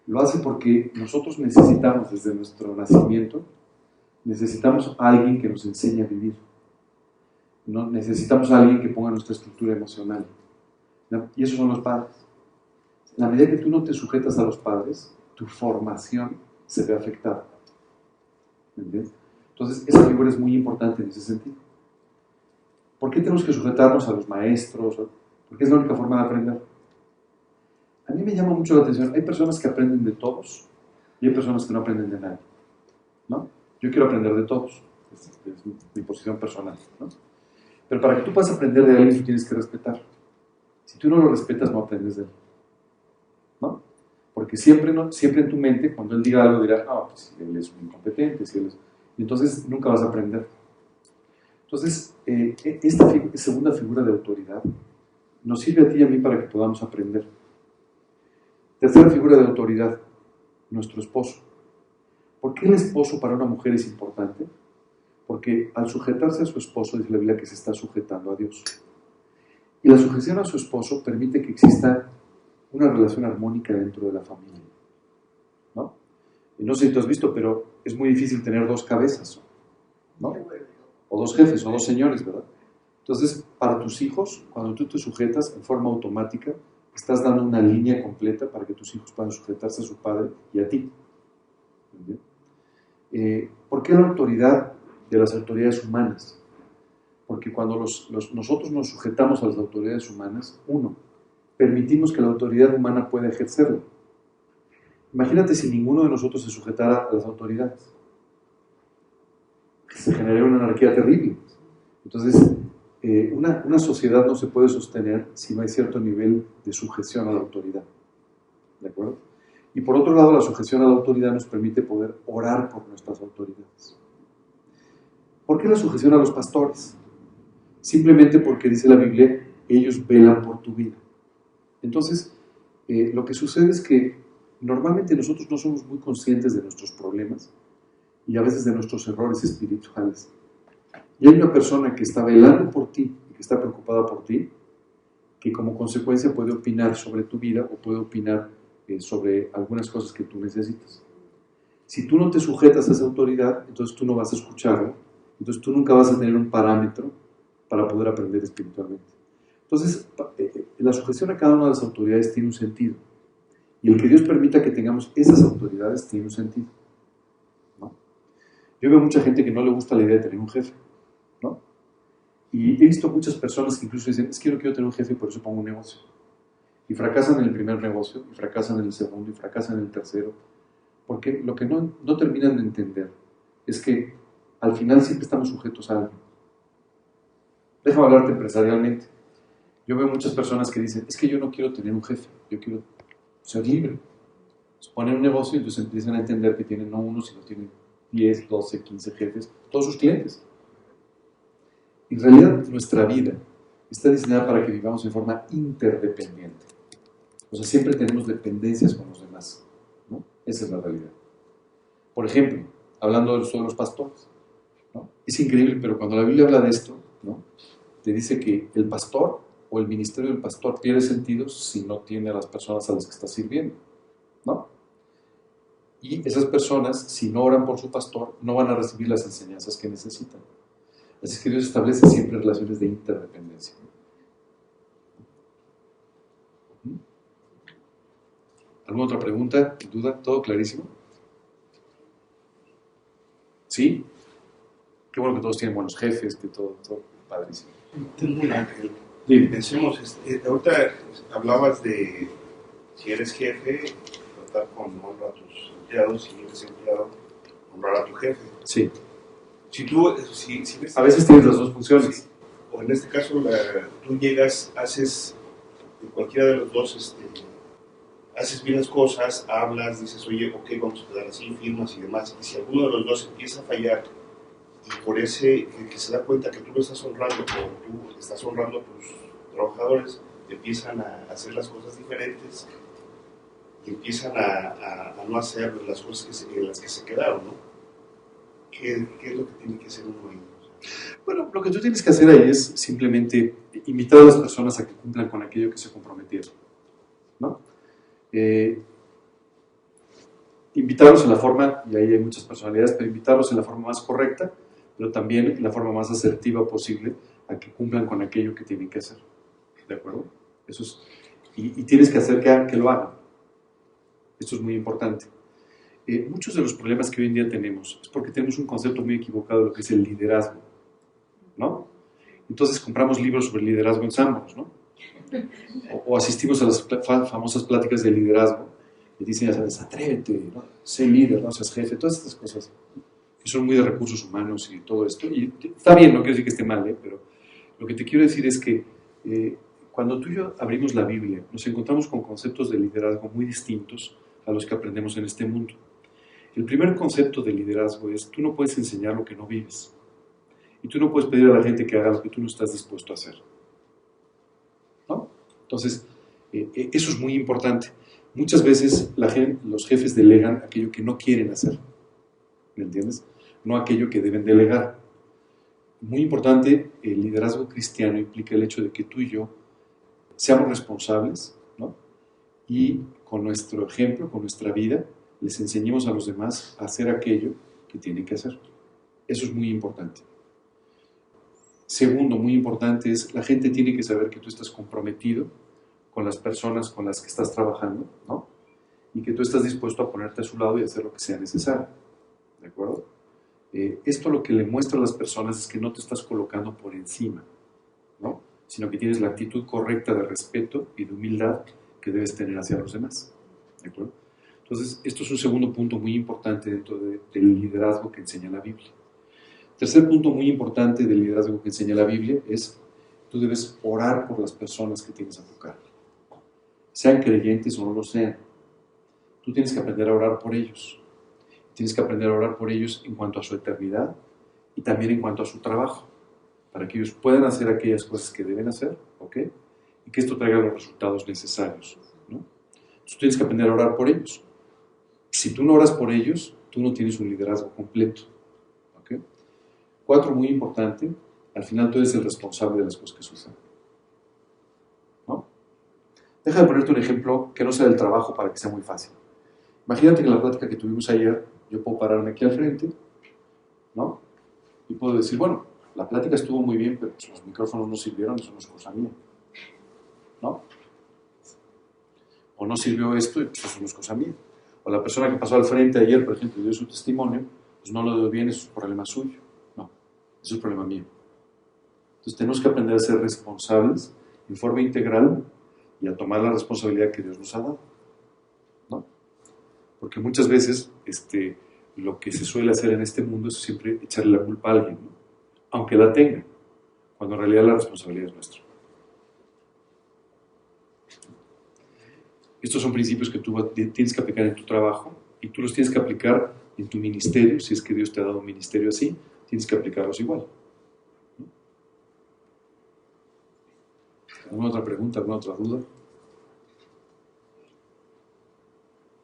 lo hace porque nosotros necesitamos, desde nuestro nacimiento, necesitamos a alguien que nos enseñe a vivir. ¿No? Necesitamos a alguien que ponga nuestra estructura emocional. ¿No? Y esos son los padres. En la medida que tú no te sujetas a los padres, tu formación se ve afectada. ¿Entiendes? Entonces, esa figura es muy importante en ese sentido. ¿Por qué tenemos que sujetarnos a los maestros? Porque es la única forma de aprender. A mí me llama mucho la atención. Hay personas que aprenden de todos y hay personas que no aprenden de nadie, ¿no? Yo quiero aprender de todos. Es mi posición personal, ¿no? Pero para que tú puedas aprender de alguien, tú tienes que respetar. Si tú no lo respetas, no aprendes de él, ¿no? Porque siempre en tu mente, cuando él diga algo, dirás, pues él es un incompetente, y entonces nunca vas a aprender. Entonces, esta segunda figura de autoridad nos sirve a ti y a mí para que podamos aprender. Tercera figura de autoridad, nuestro esposo. ¿Por qué el esposo para una mujer es importante? Porque al sujetarse a su esposo, dice la Biblia que se está sujetando a Dios. Y la sujeción a su esposo permite que exista una relación armónica dentro de la familia, ¿no? Y no sé si tú has visto, pero es muy difícil tener dos cabezas, ¿no? O dos jefes, o dos señores, ¿verdad? Entonces, para tus hijos, cuando tú te sujetas en forma automática, estás dando una línea completa para que tus hijos puedan sujetarse a su padre y a ti. ¿Por qué la autoridad de las autoridades humanas? Porque cuando nosotros nos sujetamos a las autoridades humanas, permitimos que la autoridad humana pueda ejercerlo. Imagínate si ninguno de nosotros se sujetara a las autoridades. Se generaría una anarquía terrible. Entonces, una sociedad no se puede sostener si no hay cierto nivel de sujeción a la autoridad. ¿De acuerdo? Y por otro lado, la sujeción a la autoridad nos permite poder orar por nuestras autoridades. ¿Por qué la sujeción a los pastores? Simplemente porque dice la Biblia, ellos velan por tu vida. Entonces, lo que sucede es que normalmente nosotros no somos muy conscientes de nuestros problemas y a veces de nuestros errores espirituales. Y hay una persona que está velando por ti, que está preocupada por ti, que como consecuencia puede opinar sobre tu vida o puede opinar sobre algunas cosas que tú necesitas. Si tú no te sujetas a esa autoridad, entonces tú no vas a escucharlo, entonces tú nunca vas a tener un parámetro para poder aprender espiritualmente. Entonces, la sujeción a cada una de las autoridades tiene un sentido. Y el que Dios permita que tengamos esas autoridades tiene un sentido, ¿no? Yo veo mucha gente que no le gusta la idea de tener un jefe, ¿no? Y he visto muchas personas que incluso dicen, es que yo no quiero tener un jefe y por eso pongo un negocio. Y fracasan en el primer negocio, y fracasan en el segundo, y fracasan en el tercero. Porque lo que no terminan de entender es que al final siempre estamos sujetos a algo. Déjame hablarte empresarialmente. Yo veo muchas personas que dicen, es que yo no quiero tener un jefe, yo quiero ser libre. Se ponen un negocio y entonces empiezan a entender que tienen no uno, sino tienen 10, 12, 15 jefes, todos sus clientes. En realidad, nuestra vida está diseñada para que vivamos en forma interdependiente. O sea, siempre tenemos dependencias con los demás, ¿no? Esa es la realidad. Por ejemplo, hablando de los pastores, ¿no? Es increíble, pero cuando la Biblia habla de esto, ¿no? Te dice que el pastor o el ministerio del pastor pierde sentido si no tiene a las personas a las que está sirviendo, ¿no? Y esas personas, si no oran por su pastor, no van a recibir las enseñanzas que necesitan. Así que Dios establece siempre relaciones de interdependencia. ¿Alguna otra pregunta? ¿Duda? ¿Todo clarísimo? ¿Sí? Qué bueno que todos tienen buenos jefes, que todo padrísimo. Tengo un ángel. Sí. Pensemos, ahorita hablabas de si eres jefe, tratar con honra a tus empleados, si eres empleado, honrar a tu jefe. Sí. Si a veces tienes las dos funciones. Sí. O en este caso, tú llegas, haces cualquiera de los dos, haces bien las cosas, hablas, dices, oye, ok, vamos a quedar así, firmas y demás. Y si alguno de los dos empieza a fallar, y por ese que se da cuenta que tú lo estás honrando, o tú estás honrando a tus trabajadores, empiezan a hacer las cosas diferentes y empiezan a no hacer las cosas en las que se quedaron, ¿no? ¿Qué es lo que tiene que hacer uno ahí? Bueno, lo que tú tienes que hacer ahí es simplemente invitar a las personas a que cumplan con aquello que se comprometieron, ¿no? Invitarlos en la forma, y ahí hay muchas personalidades, pero invitarlos en la forma más correcta, pero también en la forma más asertiva posible a que cumplan con aquello que tienen que hacer, ¿de acuerdo? Eso es, y tienes que hacer que lo hagan. Esto es muy importante. Muchos de los problemas que hoy en día tenemos es porque tenemos un concepto muy equivocado de lo que es el liderazgo, ¿no? Entonces compramos libros sobre liderazgo en Sambors, ¿no? O asistimos a las famosas pláticas de liderazgo y dicen, ya sabes, atrévete, ¿no? Sé líder, no seas jefe, todas estas cosas que son muy de recursos humanos y todo esto. Y está bien, no quiero decir que esté mal, pero lo que te quiero decir es que cuando tú y yo abrimos la Biblia, nos encontramos con conceptos de liderazgo muy distintos a los que aprendemos en este mundo. El primer concepto de liderazgo es, tú no puedes enseñar lo que no vives. Y tú no puedes pedir a la gente que haga lo que tú no estás dispuesto a hacer, ¿no? Entonces, eso es muy importante. Muchas veces los jefes delegan aquello que no quieren hacer, ¿me entiendes? No aquello que deben delegar. Muy importante, el liderazgo cristiano implica el hecho de que tú y yo seamos responsables, ¿no? Y con nuestro ejemplo, con nuestra vida, les enseñemos a los demás a hacer aquello que tienen que hacer. Eso es muy importante. Segundo, muy importante es, la gente tiene que saber que tú estás comprometido con las personas con las que estás trabajando, ¿no? Y que tú estás dispuesto a ponerte a su lado y hacer lo que sea necesario, ¿de acuerdo? Esto lo que le muestra a las personas es que no te estás colocando por encima, ¿no? Sino que tienes la actitud correcta de respeto y de humildad que debes tener hacia los demás, ¿de acuerdo? Entonces, esto es un segundo punto muy importante dentro del liderazgo que enseña la Biblia. Tercer punto muy importante del liderazgo que enseña la Biblia es, tú debes orar por las personas que tienes a tu cargo. Sean creyentes o no lo sean. Tú tienes que aprender a orar por ellos. Tienes que aprender a orar por ellos en cuanto a su eternidad y también en cuanto a su trabajo, para que ellos puedan hacer aquellas cosas que deben hacer, ¿ok? Y que esto traiga los resultados necesarios, ¿no? Entonces, tú tienes que aprender a orar por ellos. Si tú no oras por ellos, tú no tienes un liderazgo completo, ¿ok? 4, muy importante, al final tú eres el responsable de las cosas que suceden, ¿no? Deja de ponerte un ejemplo que no sea del trabajo para que sea muy fácil. Imagínate que en la plática que tuvimos ayer, yo puedo pararme aquí al frente, ¿no? Y puedo decir, bueno, la plática estuvo muy bien, pero pues los micrófonos no sirvieron, eso no es cosa mía, ¿no? O no sirvió esto, y pues eso no es cosa mía. O la persona que pasó al frente ayer, por ejemplo, dio su testimonio, pues no lo dio bien, eso es un problema suyo. No, eso es un problema mío. Entonces tenemos que aprender a ser responsables en forma integral y a tomar la responsabilidad que Dios nos ha dado, ¿no? Porque muchas veces lo que se suele hacer en este mundo es siempre echarle la culpa a alguien, ¿no? Aunque la tenga, cuando en realidad la responsabilidad es nuestra. Estos son principios que tú tienes que aplicar en tu trabajo y tú los tienes que aplicar en tu ministerio. Si es que Dios te ha dado un ministerio así, tienes que aplicarlos igual. ¿Alguna otra pregunta? ¿Alguna otra duda?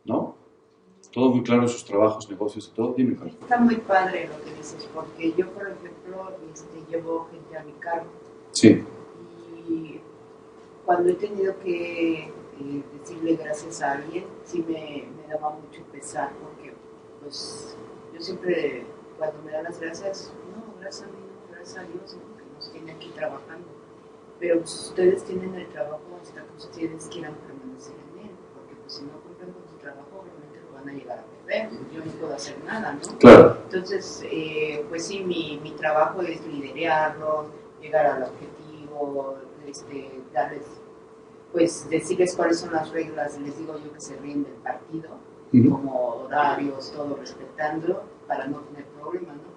¿No? Todo muy claro en sus trabajos, negocios y todo. Dime, Carlos. Está muy padre lo que dices, porque yo, por ejemplo, llevo gente a mi cargo. Sí. Y cuando he tenido que decirle gracias a alguien, sí me daba mucho pesar, porque pues yo siempre, cuando me dan las gracias, no, gracias a mí, no, gracias a Dios, ¿no? Que nos tiene aquí trabajando. Pero pues, ustedes tienen el trabajo hasta que ustedes quieran permanecer en él, porque pues, si no cumplen con su trabajo, realmente lo van a llegar a perder. Yo no puedo hacer nada, ¿no? Claro. Entonces, pues sí, mi trabajo es liderarlos, llegar al objetivo, darles, pues decirles cuáles son las reglas, les digo yo que se ríen del partido, como horarios, todo respetando, para no tener problemas, ¿no?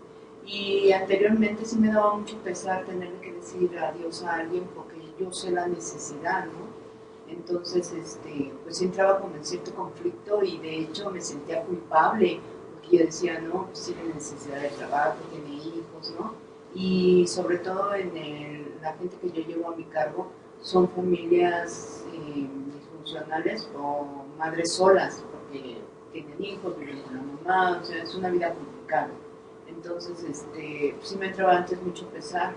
Y anteriormente sí me daba mucho pesar tenerle que decir adiós a alguien porque yo sé la necesidad, ¿no? Entonces, pues entraba como en cierto conflicto y de hecho me sentía culpable porque yo decía, no, pues tiene necesidad de trabajo, tiene hijos, ¿no? Y sobre todo la gente que yo llevo a mi cargo son familias disfuncionales o madres solas porque tienen hijos, viven con la mamá, o sea, es una vida complicada. Entonces, sí me entraba antes mucho pesar,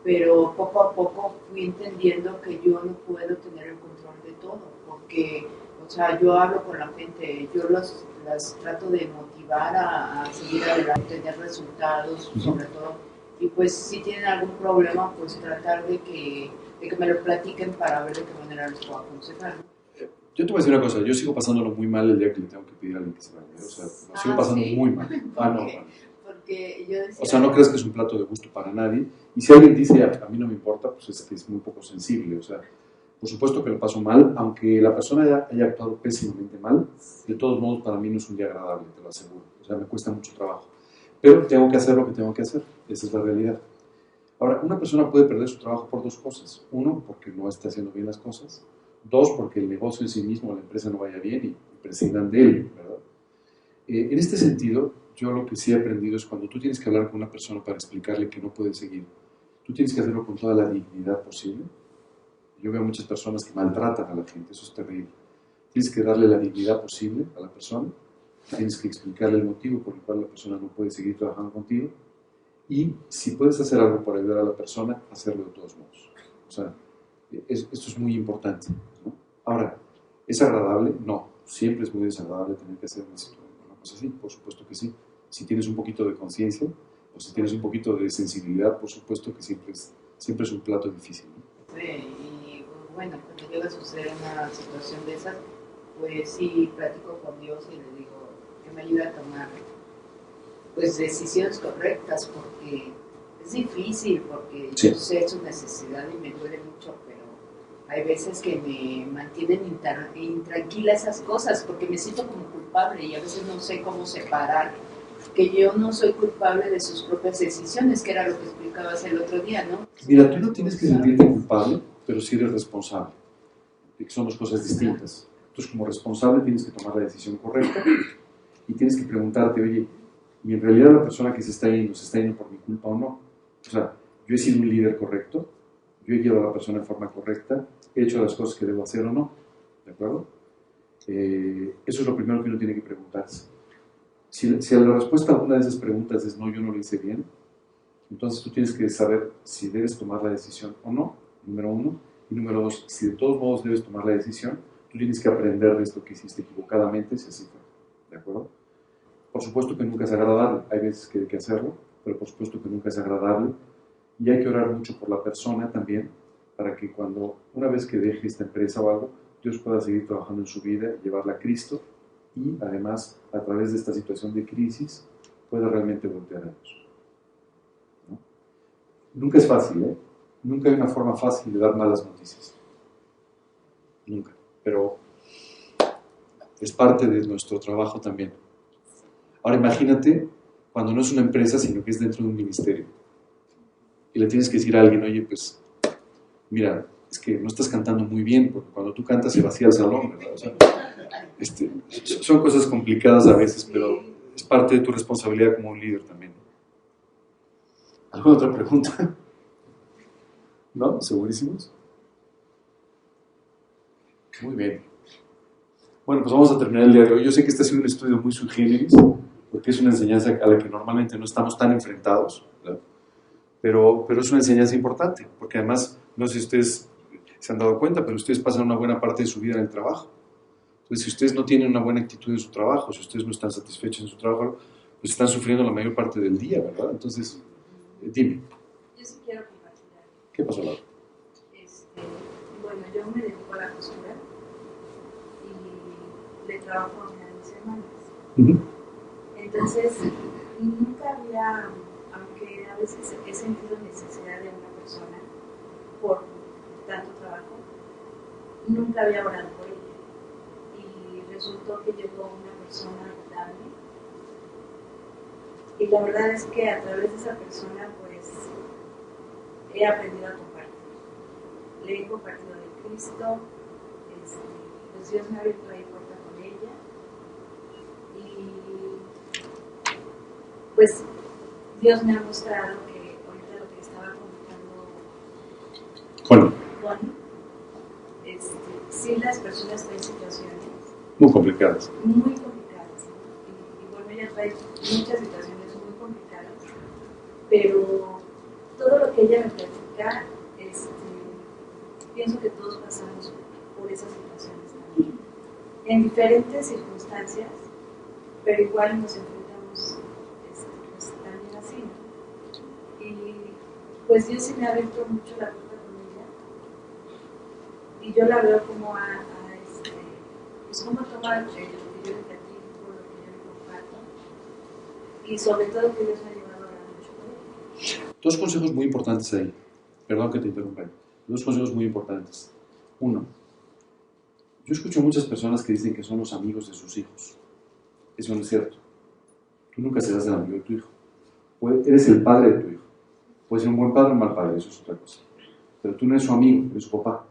pero poco a poco fui entendiendo que yo no puedo tener el control de todo, porque, o sea, yo hablo con la gente, yo las trato de motivar a seguir adelante, tener resultados, sobre todo, y pues si tienen algún problema, pues tratar de que me lo platiquen para ver de qué manera les puedo aconsejar, ¿no? Yo te voy a decir una cosa, yo sigo pasándolo muy mal el día que le tengo que pedir a alguien que se vaya, o sea, lo sigo pasando ¿sí? muy mal. No. Porque yo decía, o sea, no crees que es un plato de gusto para nadie, y si alguien dice, a mí no me importa, pues es que es muy poco sensible, o sea, por supuesto que lo paso mal, aunque la persona haya actuado pésimamente mal, de todos modos para mí no es un día agradable, te lo aseguro, o sea, me cuesta mucho trabajo, pero tengo que hacer lo que tengo que hacer, esa es la realidad. Ahora, una persona puede perder su trabajo por dos cosas. Uno, porque no está haciendo bien las cosas. Dos, porque el negocio en sí mismo, la empresa no vaya bien y prescindan de él, ¿verdad? En este sentido, yo lo que sí he aprendido es cuando tú tienes que hablar con una persona para explicarle que no puede seguir, tú tienes que hacerlo con toda la dignidad posible. Yo veo muchas personas que maltratan a la gente, eso es terrible. Tienes que darle la dignidad posible a la persona, tienes que explicarle el motivo por el cual la persona no puede seguir trabajando contigo. Y si puedes hacer algo para ayudar a la persona, hacerlo de todos modos. O sea, esto es muy importante, ¿no? Ahora, ¿es agradable? No, siempre es muy desagradable tener que hacer una cosa así, por supuesto que sí. Si tienes un poquito de conciencia, o si tienes un poquito de sensibilidad, por supuesto que siempre es un plato difícil, ¿no? Sí, y bueno, cuando llega a suceder una situación de esas, pues sí, platico con Dios y le digo que me ayude a tomar pues decisiones correctas, porque es difícil, porque Sí. yo sé su necesidad y me duele mucho, pero hay veces que me mantienen intranquila esas cosas, porque me siento como culpable y a veces no sé cómo separar que yo no soy culpable de sus propias decisiones, que era lo que explicabas el otro día, ¿no? Mira, tú no tienes que sentirte culpable, pero sí eres responsable, que son dos cosas distintas. Entonces, como responsable tienes que tomar la decisión correcta y tienes que preguntarte, oye, ¿y en realidad la persona que se está yendo por mi culpa o no? O sea, yo he sido un líder correcto, yo he guiado a la persona en forma correcta, he hecho las cosas que debo hacer o no, ¿de acuerdo? Eso es lo primero que uno tiene que preguntarse. Si la respuesta a una de esas preguntas es no, yo no lo hice bien, entonces tú tienes que saber si debes tomar la decisión o no, número uno. Y número dos, si de todos modos debes tomar la decisión, tú tienes que aprender de esto que hiciste equivocadamente, si así fue, ¿de acuerdo? Por supuesto que nunca es agradable, hay veces que hay que hacerlo, pero por supuesto que nunca es agradable. Y hay que orar mucho por la persona también, para que una vez que deje esta empresa o algo, Dios pueda seguir trabajando en su vida, llevarla a Cristo y además a través de esta situación de crisis pueda realmente voltear a Dios, ¿no? Nunca es fácil, ¿eh? Nunca hay una forma fácil de dar malas noticias. Nunca. Pero es parte de nuestro trabajo también. Ahora imagínate cuando no es una empresa, sino que es dentro de un ministerio. Y le tienes que decir a alguien, oye, pues, mira, es que no estás cantando muy bien, porque cuando tú cantas se vacía el salón, ¿verdad? O sea, son cosas complicadas a veces, pero es parte de tu responsabilidad como un líder también. ¿Alguna otra pregunta? ¿No? ¿Segurísimos? Muy bien. Bueno, pues vamos a terminar el día de hoy. Yo sé que este ha sido un estudio muy sui generis, porque es una enseñanza a la que normalmente no estamos tan enfrentados, ¿verdad? Pero es una enseñanza importante, porque además, no sé si ustedes se han dado cuenta, pero ustedes pasan una buena parte de su vida en el trabajo. Entonces, si ustedes no tienen una buena actitud en su trabajo, si ustedes no están satisfechos en su trabajo, pues están sufriendo la mayor parte del día, ¿verdad? Entonces, dime. Yo sí quiero compartir algo. ¿Qué pasó, Laura? Bueno, yo me dedico a la costura y le trabajo a mis hermanas. Entonces, nunca había, aunque a veces he sentido necesidad de una persona por tanto trabajo, nunca había orado por ella. Y resultó que llegó una persona a ayudarme. Y la verdad es que a través de esa persona, pues, he aprendido a compartir. Le he compartido de Cristo, pues Dios me ha abierto ahí puerta con ella. Y pues Dios me ha mostrado que ahorita lo que estaba comentando Juan, sí, las personas traen situaciones muy complicadas. Muy complicadas, ¿no? Y bueno, ella trae muchas situaciones muy complicadas, pero todo lo que ella me platica, pienso que todos pasamos por esas situaciones también, en diferentes circunstancias, pero igual nos enfrentamos pues, también así, ¿no? Y pues Dios sí me ha abierto mucho la puerta con ella, y yo la veo como pues cómo toma lo que yo le platico, lo que yo le comparto, y sobre todo que Dios me ha llevado a orar mucho con ella. Dos consejos muy importantes ahí. Perdón que te interrumpa. Dos consejos muy importantes. Uno, yo escucho muchas personas que dicen que son los amigos de sus hijos. Eso no es cierto. Tú nunca serás el amigo de tu hijo. Eres el padre de tu hijo. Puede ser un buen padre o un mal padre, eso es otra cosa. Pero tú no eres su amigo, eres su papá.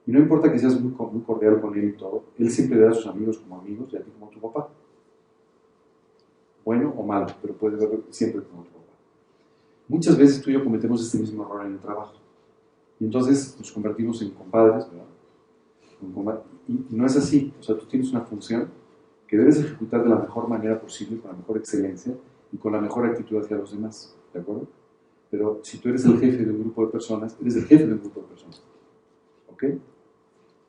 Y no importa que seas muy cordial con él y todo, él siempre ve a sus amigos como amigos y a ti como tu papá. Bueno o malo, pero puedes verlo siempre como tu papá. Muchas veces tú y yo cometemos este mismo error en el trabajo. Y entonces nos convertimos en compadres, ¿verdad? Y no es así. O sea, tú tienes una función que debes ejecutar de la mejor manera posible, con la mejor excelencia y con la mejor actitud hacia los demás, ¿de acuerdo? Pero si tú eres el jefe de un grupo de personas, eres el jefe de un grupo de personas, ¿ok?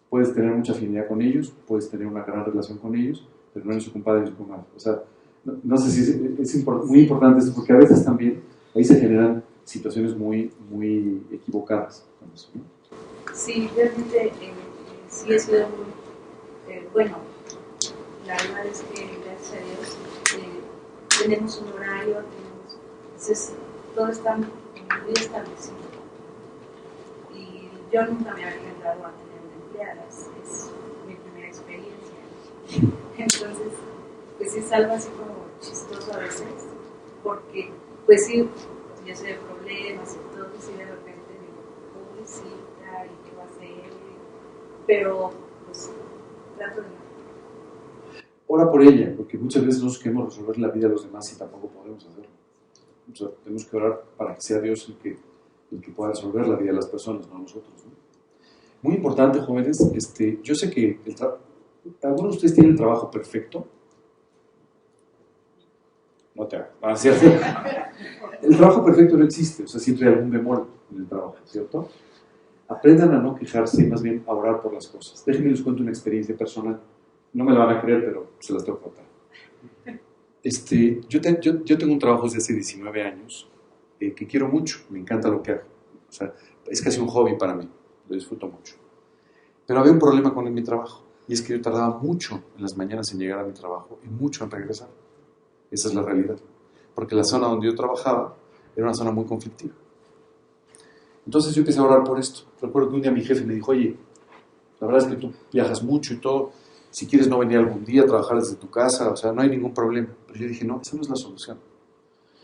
Puedes tener mucha afinidad con ellos, puedes tener una gran relación con ellos, pero no eres su compadre ni su comadre. O sea, no sé si es muy importante esto, porque a veces también ahí se generan situaciones muy, muy equivocadas con eso, ¿no? Sí, realmente sí he sido muy, bueno, la verdad es que gracias a Dios tenemos un horario, entonces todo está muy establecido. Y yo nunca me había enfrentado a tener una empleada, es mi primera experiencia. Entonces, pues es algo así como chistoso a veces, porque pues sí, yo sé de problemas y todo, y de repente digo, pobrecita, ¿y qué va a hacer? Pero pues trato de no. Ora por ella, porque muchas veces nosotros queremos resolver la vida de los demás y tampoco podemos hacerlo. O sea, tenemos que orar para que sea Dios el que pueda resolver la vida de las personas, no nosotros, ¿no? Muy importante, jóvenes, yo sé que algunos de ustedes tienen el trabajo perfecto. No te hagas. El trabajo perfecto no existe, o sea, siempre hay algún bemol en el trabajo, ¿cierto? Aprendan a no quejarse y más bien a orar por las cosas. Déjenme les cuento una experiencia personal. No me la van a creer, pero se las tengo que contar. Yo tengo un trabajo desde hace 19 años que quiero mucho, me encanta lo que hago. O sea, es casi un hobby para mí, lo disfruto mucho. Pero había un problema con mi trabajo, y es que yo tardaba mucho en las mañanas en llegar a mi trabajo y mucho en regresar. Esa es la realidad. Porque la zona donde yo trabajaba era una zona muy conflictiva. Entonces yo empecé a orar por esto. Recuerdo que un día mi jefe me dijo, oye, la verdad es que tú viajas mucho y todo, si quieres no venir algún día a trabajar desde tu casa, o sea, no hay ningún problema. Pero yo dije, no, esa no es la solución.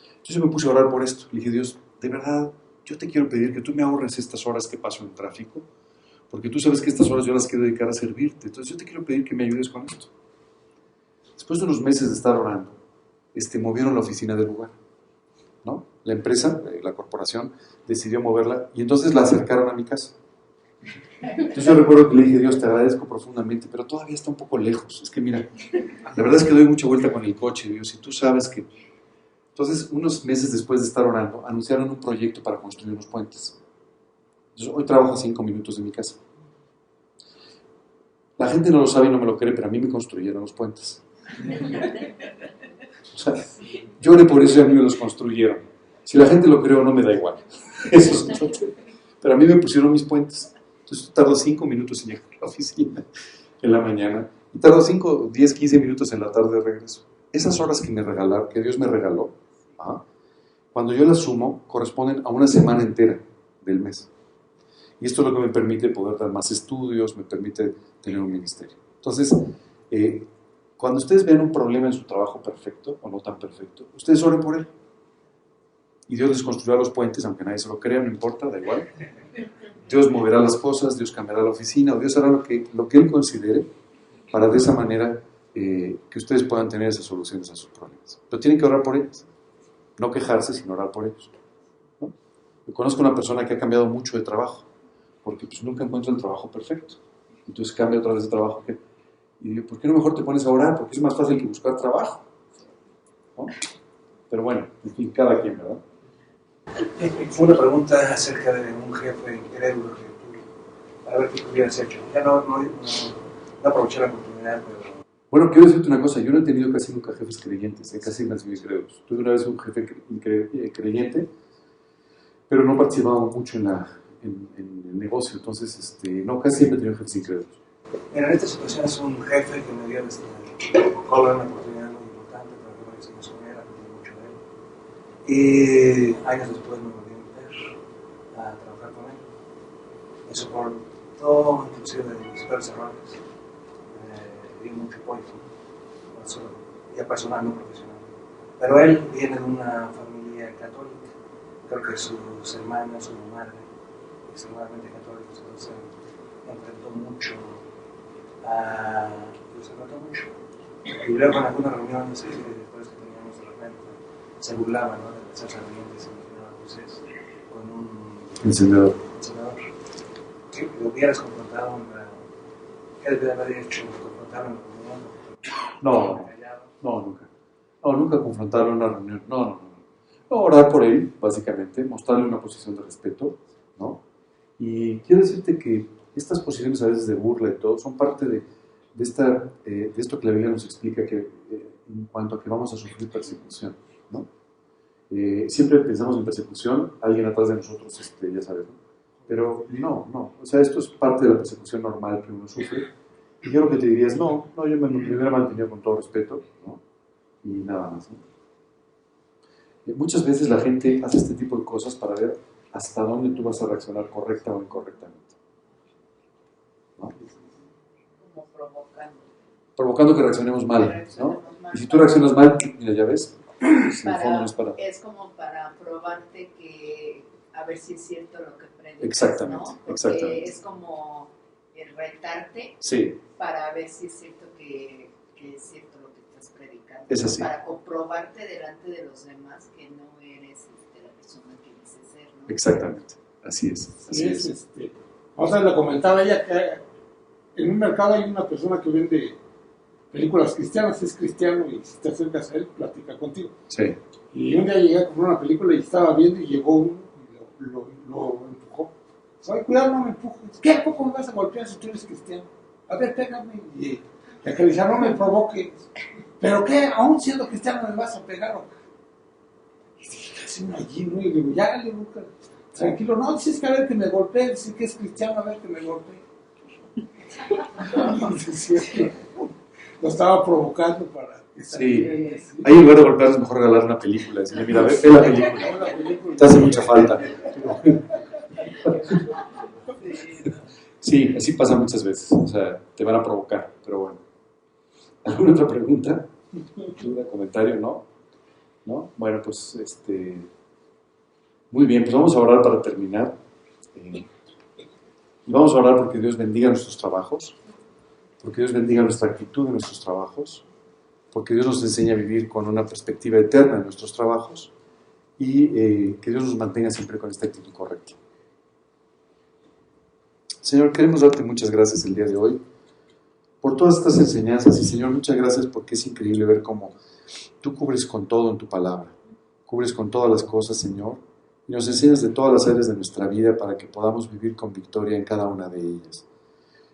Entonces yo me puse a orar por esto. Le dije, Dios, de verdad, yo te quiero pedir que tú me ahorres estas horas que paso en tráfico, porque tú sabes que estas horas yo las quiero dedicar a servirte. Entonces yo te quiero pedir que me ayudes con esto. Después de unos meses de estar orando, movieron la oficina del lugar, ¿no? La empresa, la corporación, decidió moverla y entonces la acercaron a mi casa. Entonces yo recuerdo que le dije, Dios, te agradezco profundamente, pero todavía está un poco lejos. Es que mira, la verdad es que doy mucha vuelta con el coche, Dios, y tú sabes que... Entonces, unos meses después de estar orando, anunciaron un proyecto para construir unos puentes. Entonces, hoy trabajo a 5 minutos de mi casa. La gente no lo sabe y no me lo cree, pero a mí me construyeron los puentes. O sea, yo oré por eso y a mí me los construyeron. Si la gente lo cree o no, me da igual. Eso es todo. Pero a mí me pusieron mis puentes. Entonces tardo 5 minutos en llegar a la oficina en la mañana y tardo 5, 10, 15 minutos en la tarde de regreso. Esas horas que me regalaron, que Dios me regaló, cuando yo las sumo, corresponden a una semana entera del mes. Y esto es lo que me permite poder dar más estudios, me permite tener un ministerio. Entonces, cuando ustedes vean un problema en su trabajo perfecto o no tan perfecto, ustedes oren por él. Y Dios les construirá los puentes, aunque nadie se lo crea, no importa, da igual. Dios moverá las cosas, Dios cambiará la oficina, o Dios hará lo que Él considere para de esa manera que ustedes puedan tener esas soluciones a sus problemas. Pero tienen que orar por ellos. No quejarse, sino orar por ellos, ¿no? Yo conozco una persona que ha cambiado mucho de trabajo, porque pues nunca encuentra el trabajo perfecto. Entonces cambia otra vez de trabajo. Y digo, ¿por qué no mejor te pones a orar? Porque es más fácil que buscar trabajo, ¿no? Pero bueno, en fin, cada quien, ¿verdad? Fue una pregunta acerca de un jefe incrédulo que tú, para ver qué hubieras hecho. Ya no aproveché la oportunidad, pero... Bueno, quiero decirte una cosa, yo no he tenido casi nunca jefes creyentes, casi me han sido incrédulos. Tuve una vez un jefe creyente, pero no participaba mucho en el negocio, entonces no, casi siempre he tenido jefes incrédulos. En esta situación es un jefe que me dio cobra una oportunidad muy importante para que vaya a me sumiera, aprendí mucho de él. Y años después me volví a invitar a trabajar con él. Me soportó inclusive de mis peores errores. Di mucho apoyo, no solo ya personal, no profesional. Pero él viene de una familia católica. Creo que sus hermanas, su madre, extremadamente católicos, entonces enfrentó mucho. Y luego en algunas reuniones después que teníamos de repente se burlaba, ¿no?, de las herramientas y imaginaba Moisés con un encendedor. ¿Qué lo hubieras confrontado ¿qué debe haber hecho? ¿Confrontarlo en la reunión? No, nunca. No, nunca confrontarlo en una reunión. No, orar por él, básicamente, mostrarle una posición de respeto, ¿no? Y quiero decirte que estas posiciones a veces de burla y todo son parte de esto que la Biblia nos explica que en cuanto a que vamos a sufrir persecución, ¿no? Siempre pensamos en persecución, alguien atrás de nosotros, ya sabes, ¿no? Pero no, o sea, esto es parte de la persecución normal que uno sufre. Y yo lo que te diría es, yo me hubiera mantenido con todo respeto, ¿no? Y nada más, ¿no? Muchas veces la gente hace este tipo de cosas para ver hasta dónde tú vas a reaccionar correcta o incorrectamente, ¿no? Como provocando que reaccionemos mal, ¿no? Y si tú reaccionas mal, mira, ya ves, si en el fondo no es para... Es como para probarte que a ver si es cierto lo que predicas, exactamente, ¿no? Porque exactamente. es como retarte, sí, para ver si es cierto que es cierto lo que estás predicando. Es así. Para comprobarte delante de los demás que no eres la persona que dices ser, ¿no? Exactamente, así es. Así es. O sea, le comentaba ella que en un mercado hay una persona que vende películas cristianas, es cristiano, y si te acercas a él, platica contigo. Sí. Y un día llegué a comprar una película y estaba viendo y llegó uno y lo empujó. Ay, cuidado, no me empujes. ¿Qué? ¿A poco me vas a golpear si tú eres cristiano? A ver, pégame. Y le acaricia, no me provoques. ¿Pero qué? Aún siendo cristiano me vas a pegar. Y dije, ¿qué hacen allí? ¿No? Y le digo, ya, tranquilo. No, dices que a ver que me golpee, dices que es cristiano, a ver que me golpee. Lo estaba provocando para que Sí. saliera. Ahí en lugar de golpear es mejor regalar una película. Decirle, mira, ve la película. Te hace mucha falta. Sí, así pasa muchas veces. O sea, te van a provocar, pero bueno. ¿Alguna otra pregunta? ¿Duda, comentario? ¿No? ¿No? Bueno, pues, muy bien, pues vamos a orar para terminar. Y vamos a orar porque Dios bendiga nuestros trabajos, porque Dios bendiga nuestra actitud en nuestros trabajos, porque Dios nos enseña a vivir con una perspectiva eterna en nuestros trabajos y que Dios nos mantenga siempre con esta actitud correcta. Señor, queremos darte muchas gracias el día de hoy por todas estas enseñanzas y Señor, muchas gracias porque es increíble ver cómo tú cubres con todo en tu palabra, cubres con todas las cosas, Señor, y nos enseñas de todas las áreas de nuestra vida para que podamos vivir con victoria en cada una de ellas.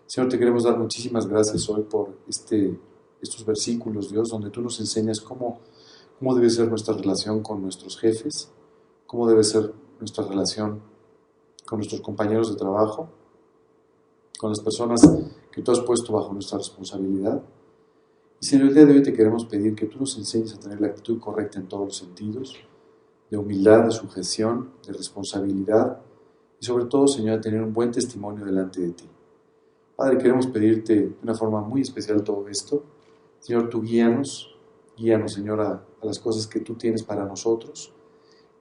Señor, te queremos dar muchísimas gracias hoy por estos versículos, Dios, donde tú nos enseñas cómo debe ser nuestra relación con nuestros jefes, cómo debe ser nuestra relación con nuestros compañeros de trabajo, con las personas que tú has puesto bajo nuestra responsabilidad. Y Señor, el día de hoy te queremos pedir que tú nos enseñes a tener la actitud correcta en todos los sentidos, de humildad, de sujeción, de responsabilidad y sobre todo, Señor, a tener un buen testimonio delante de ti. Padre, queremos pedirte de una forma muy especial todo esto. Señor, tú guíanos, Señor, a las cosas que tú tienes para nosotros.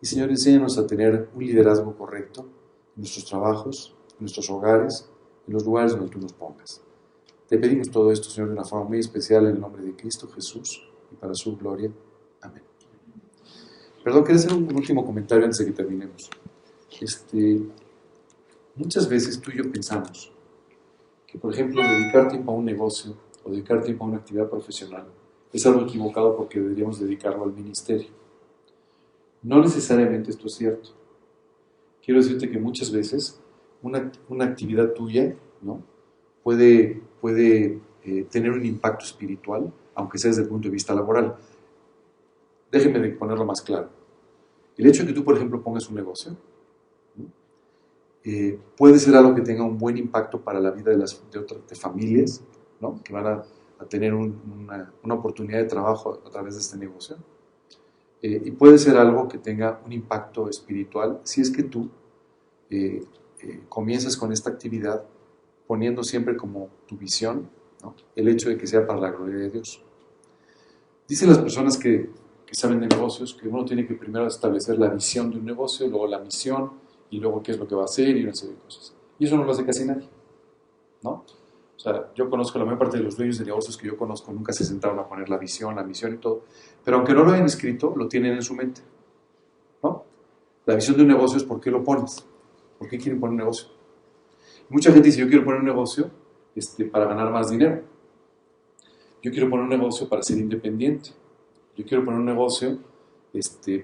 Y Señor, enséñanos a tener un liderazgo correcto en nuestros trabajos, en nuestros hogares, en los lugares donde tú nos pongas. Te pedimos todo esto, Señor, de una forma muy especial en el nombre de Cristo Jesús y para su gloria. Amén. Perdón, quería hacer un último comentario antes de que terminemos. Muchas veces tú y yo pensamos que, por ejemplo, dedicar tiempo a un negocio o dedicar tiempo a una actividad profesional es algo equivocado porque deberíamos dedicarlo al ministerio. No necesariamente esto es cierto. Quiero decirte que muchas veces una actividad tuya, ¿no?, puede tener un impacto espiritual, aunque sea desde el punto de vista laboral. Déjenme ponerlo más claro. El hecho de que tú, por ejemplo, pongas un negocio, ¿no?, puede ser algo que tenga un buen impacto para la vida de familias, ¿no?, que van a tener una oportunidad de trabajo a través de este negocio. Y puede ser algo que tenga un impacto espiritual si es que tú comienzas con esta actividad poniendo siempre como tu visión, ¿no?, el hecho de que sea para la gloria de Dios. Dicen las personas que saben de negocios que uno tiene que primero establecer la visión de un negocio, luego la misión y luego qué es lo que va a hacer y una serie de cosas. Y eso no lo hace casi nadie, ¿no? O sea, yo conozco la mayor parte de los dueños de negocios que yo conozco, nunca se sentaron a poner la visión, la misión y todo, pero aunque no lo hayan escrito, lo tienen en su mente, ¿no? La visión de un negocio es ¿por qué lo pones? ¿Por qué quieren poner un negocio? Mucha gente dice, yo quiero poner un negocio para ganar más dinero. Yo quiero poner un negocio para ser independiente. Yo quiero poner un negocio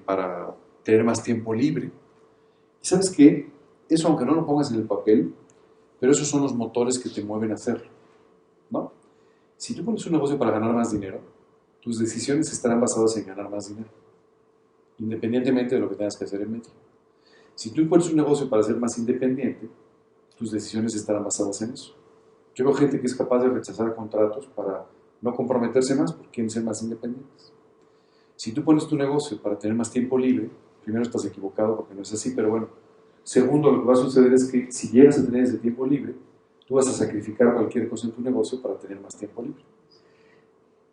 para tener más tiempo libre. ¿Y sabes qué? Eso, aunque no lo pongas en el papel, pero esos son los motores que te mueven a hacerlo, ¿no? Si tú pones un negocio para ganar más dinero, tus decisiones estarán basadas en ganar más dinero, independientemente de lo que tengas que hacer en medio. Si tú pones un negocio para ser más independiente, tus decisiones estarán basadas en eso. Yo veo gente que es capaz de rechazar contratos para no comprometerse más porque quieren ser más independientes. Si tú pones tu negocio para tener más tiempo libre, primero estás equivocado porque no es así, pero bueno. Segundo, lo que va a suceder es que si llegas a tener ese tiempo libre, tú vas a sacrificar cualquier cosa en tu negocio para tener más tiempo libre.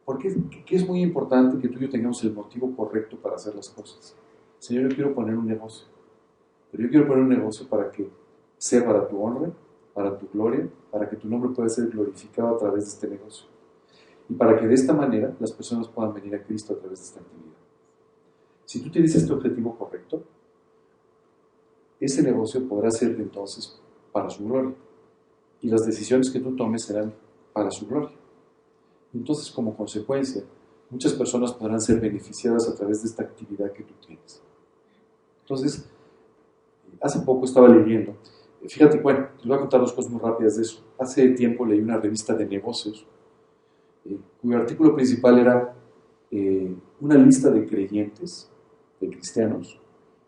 Porque es muy importante que tú y yo tengamos el motivo correcto para hacer las cosas. Señor, yo quiero poner un negocio, pero yo quiero poner un negocio para que sea para tu honra, para tu gloria, para que tu nombre pueda ser glorificado a través de este negocio. Y para que de esta manera las personas puedan venir a Cristo a través de esta actividad. Si tú tienes este objetivo correcto, ese negocio podrá ser entonces para su gloria. Y las decisiones que tú tomes serán para su gloria. Entonces, como consecuencia, muchas personas podrán ser beneficiadas a través de esta actividad que tú tienes. Entonces, hace poco estaba leyendo, fíjate, bueno, te voy a contar dos cosas muy rápidas de eso. Hace tiempo leí una revista de negocios, cuyo artículo principal era una lista de creyentes, de cristianos,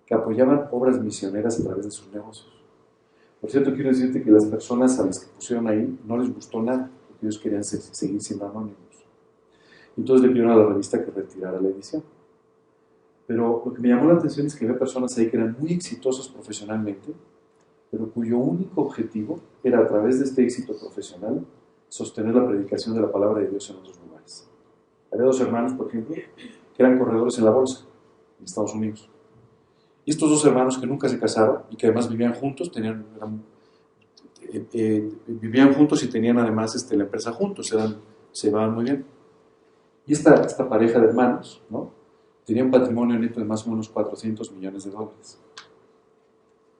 que apoyaban obras misioneras a través de sus negocios. Por cierto, quiero decirte que las personas a las que pusieron ahí no les gustó nada, porque ellos querían seguir siendo anónimos. Entonces le pidieron a la revista que retirara la edición. Pero lo que me llamó la atención es que había personas ahí que eran muy exitosos profesionalmente, pero cuyo único objetivo era, a través de este éxito profesional, sostener la predicación de la palabra de Dios en otros lugares. Había 2 hermanos, por ejemplo, que eran corredores en la bolsa, en Estados Unidos. Y estos 2 hermanos que nunca se casaron y que además vivían juntos, vivían juntos y tenían además la empresa juntos, se llevaban muy bien. Y esta pareja de hermanos, ¿no?, tenía un patrimonio neto de más o menos $400 millones.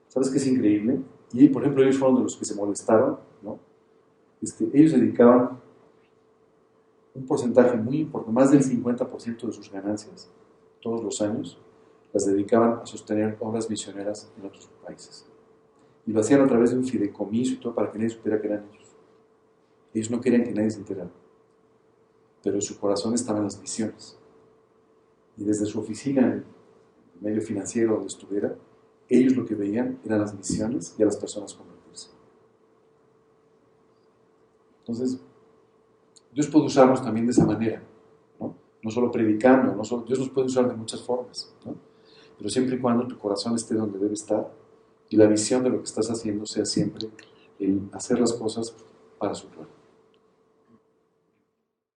¿Sabes qué es increíble? Y, por ejemplo, ellos fueron de los que se molestaron, ¿no? Ellos dedicaban un porcentaje muy importante, más del 50% de sus ganancias, todos los años, las dedicaban a sostener obras misioneras en otros países. Y lo hacían a través de un fideicomiso y todo para que nadie supiera que eran ellos. Ellos no querían que nadie se enterara. Pero en su corazón estaban las misiones. Y desde su oficina, en el medio financiero donde estuviera, ellos lo que veían eran las misiones y a las personas convertirse. Entonces, Dios puede usarnos también de esa manera, ¿no? No solo predicando, Dios nos puede usar de muchas formas, ¿no? Pero siempre y cuando tu corazón esté donde debe estar y la visión de lo que estás haciendo sea siempre el hacer las cosas para su gloria.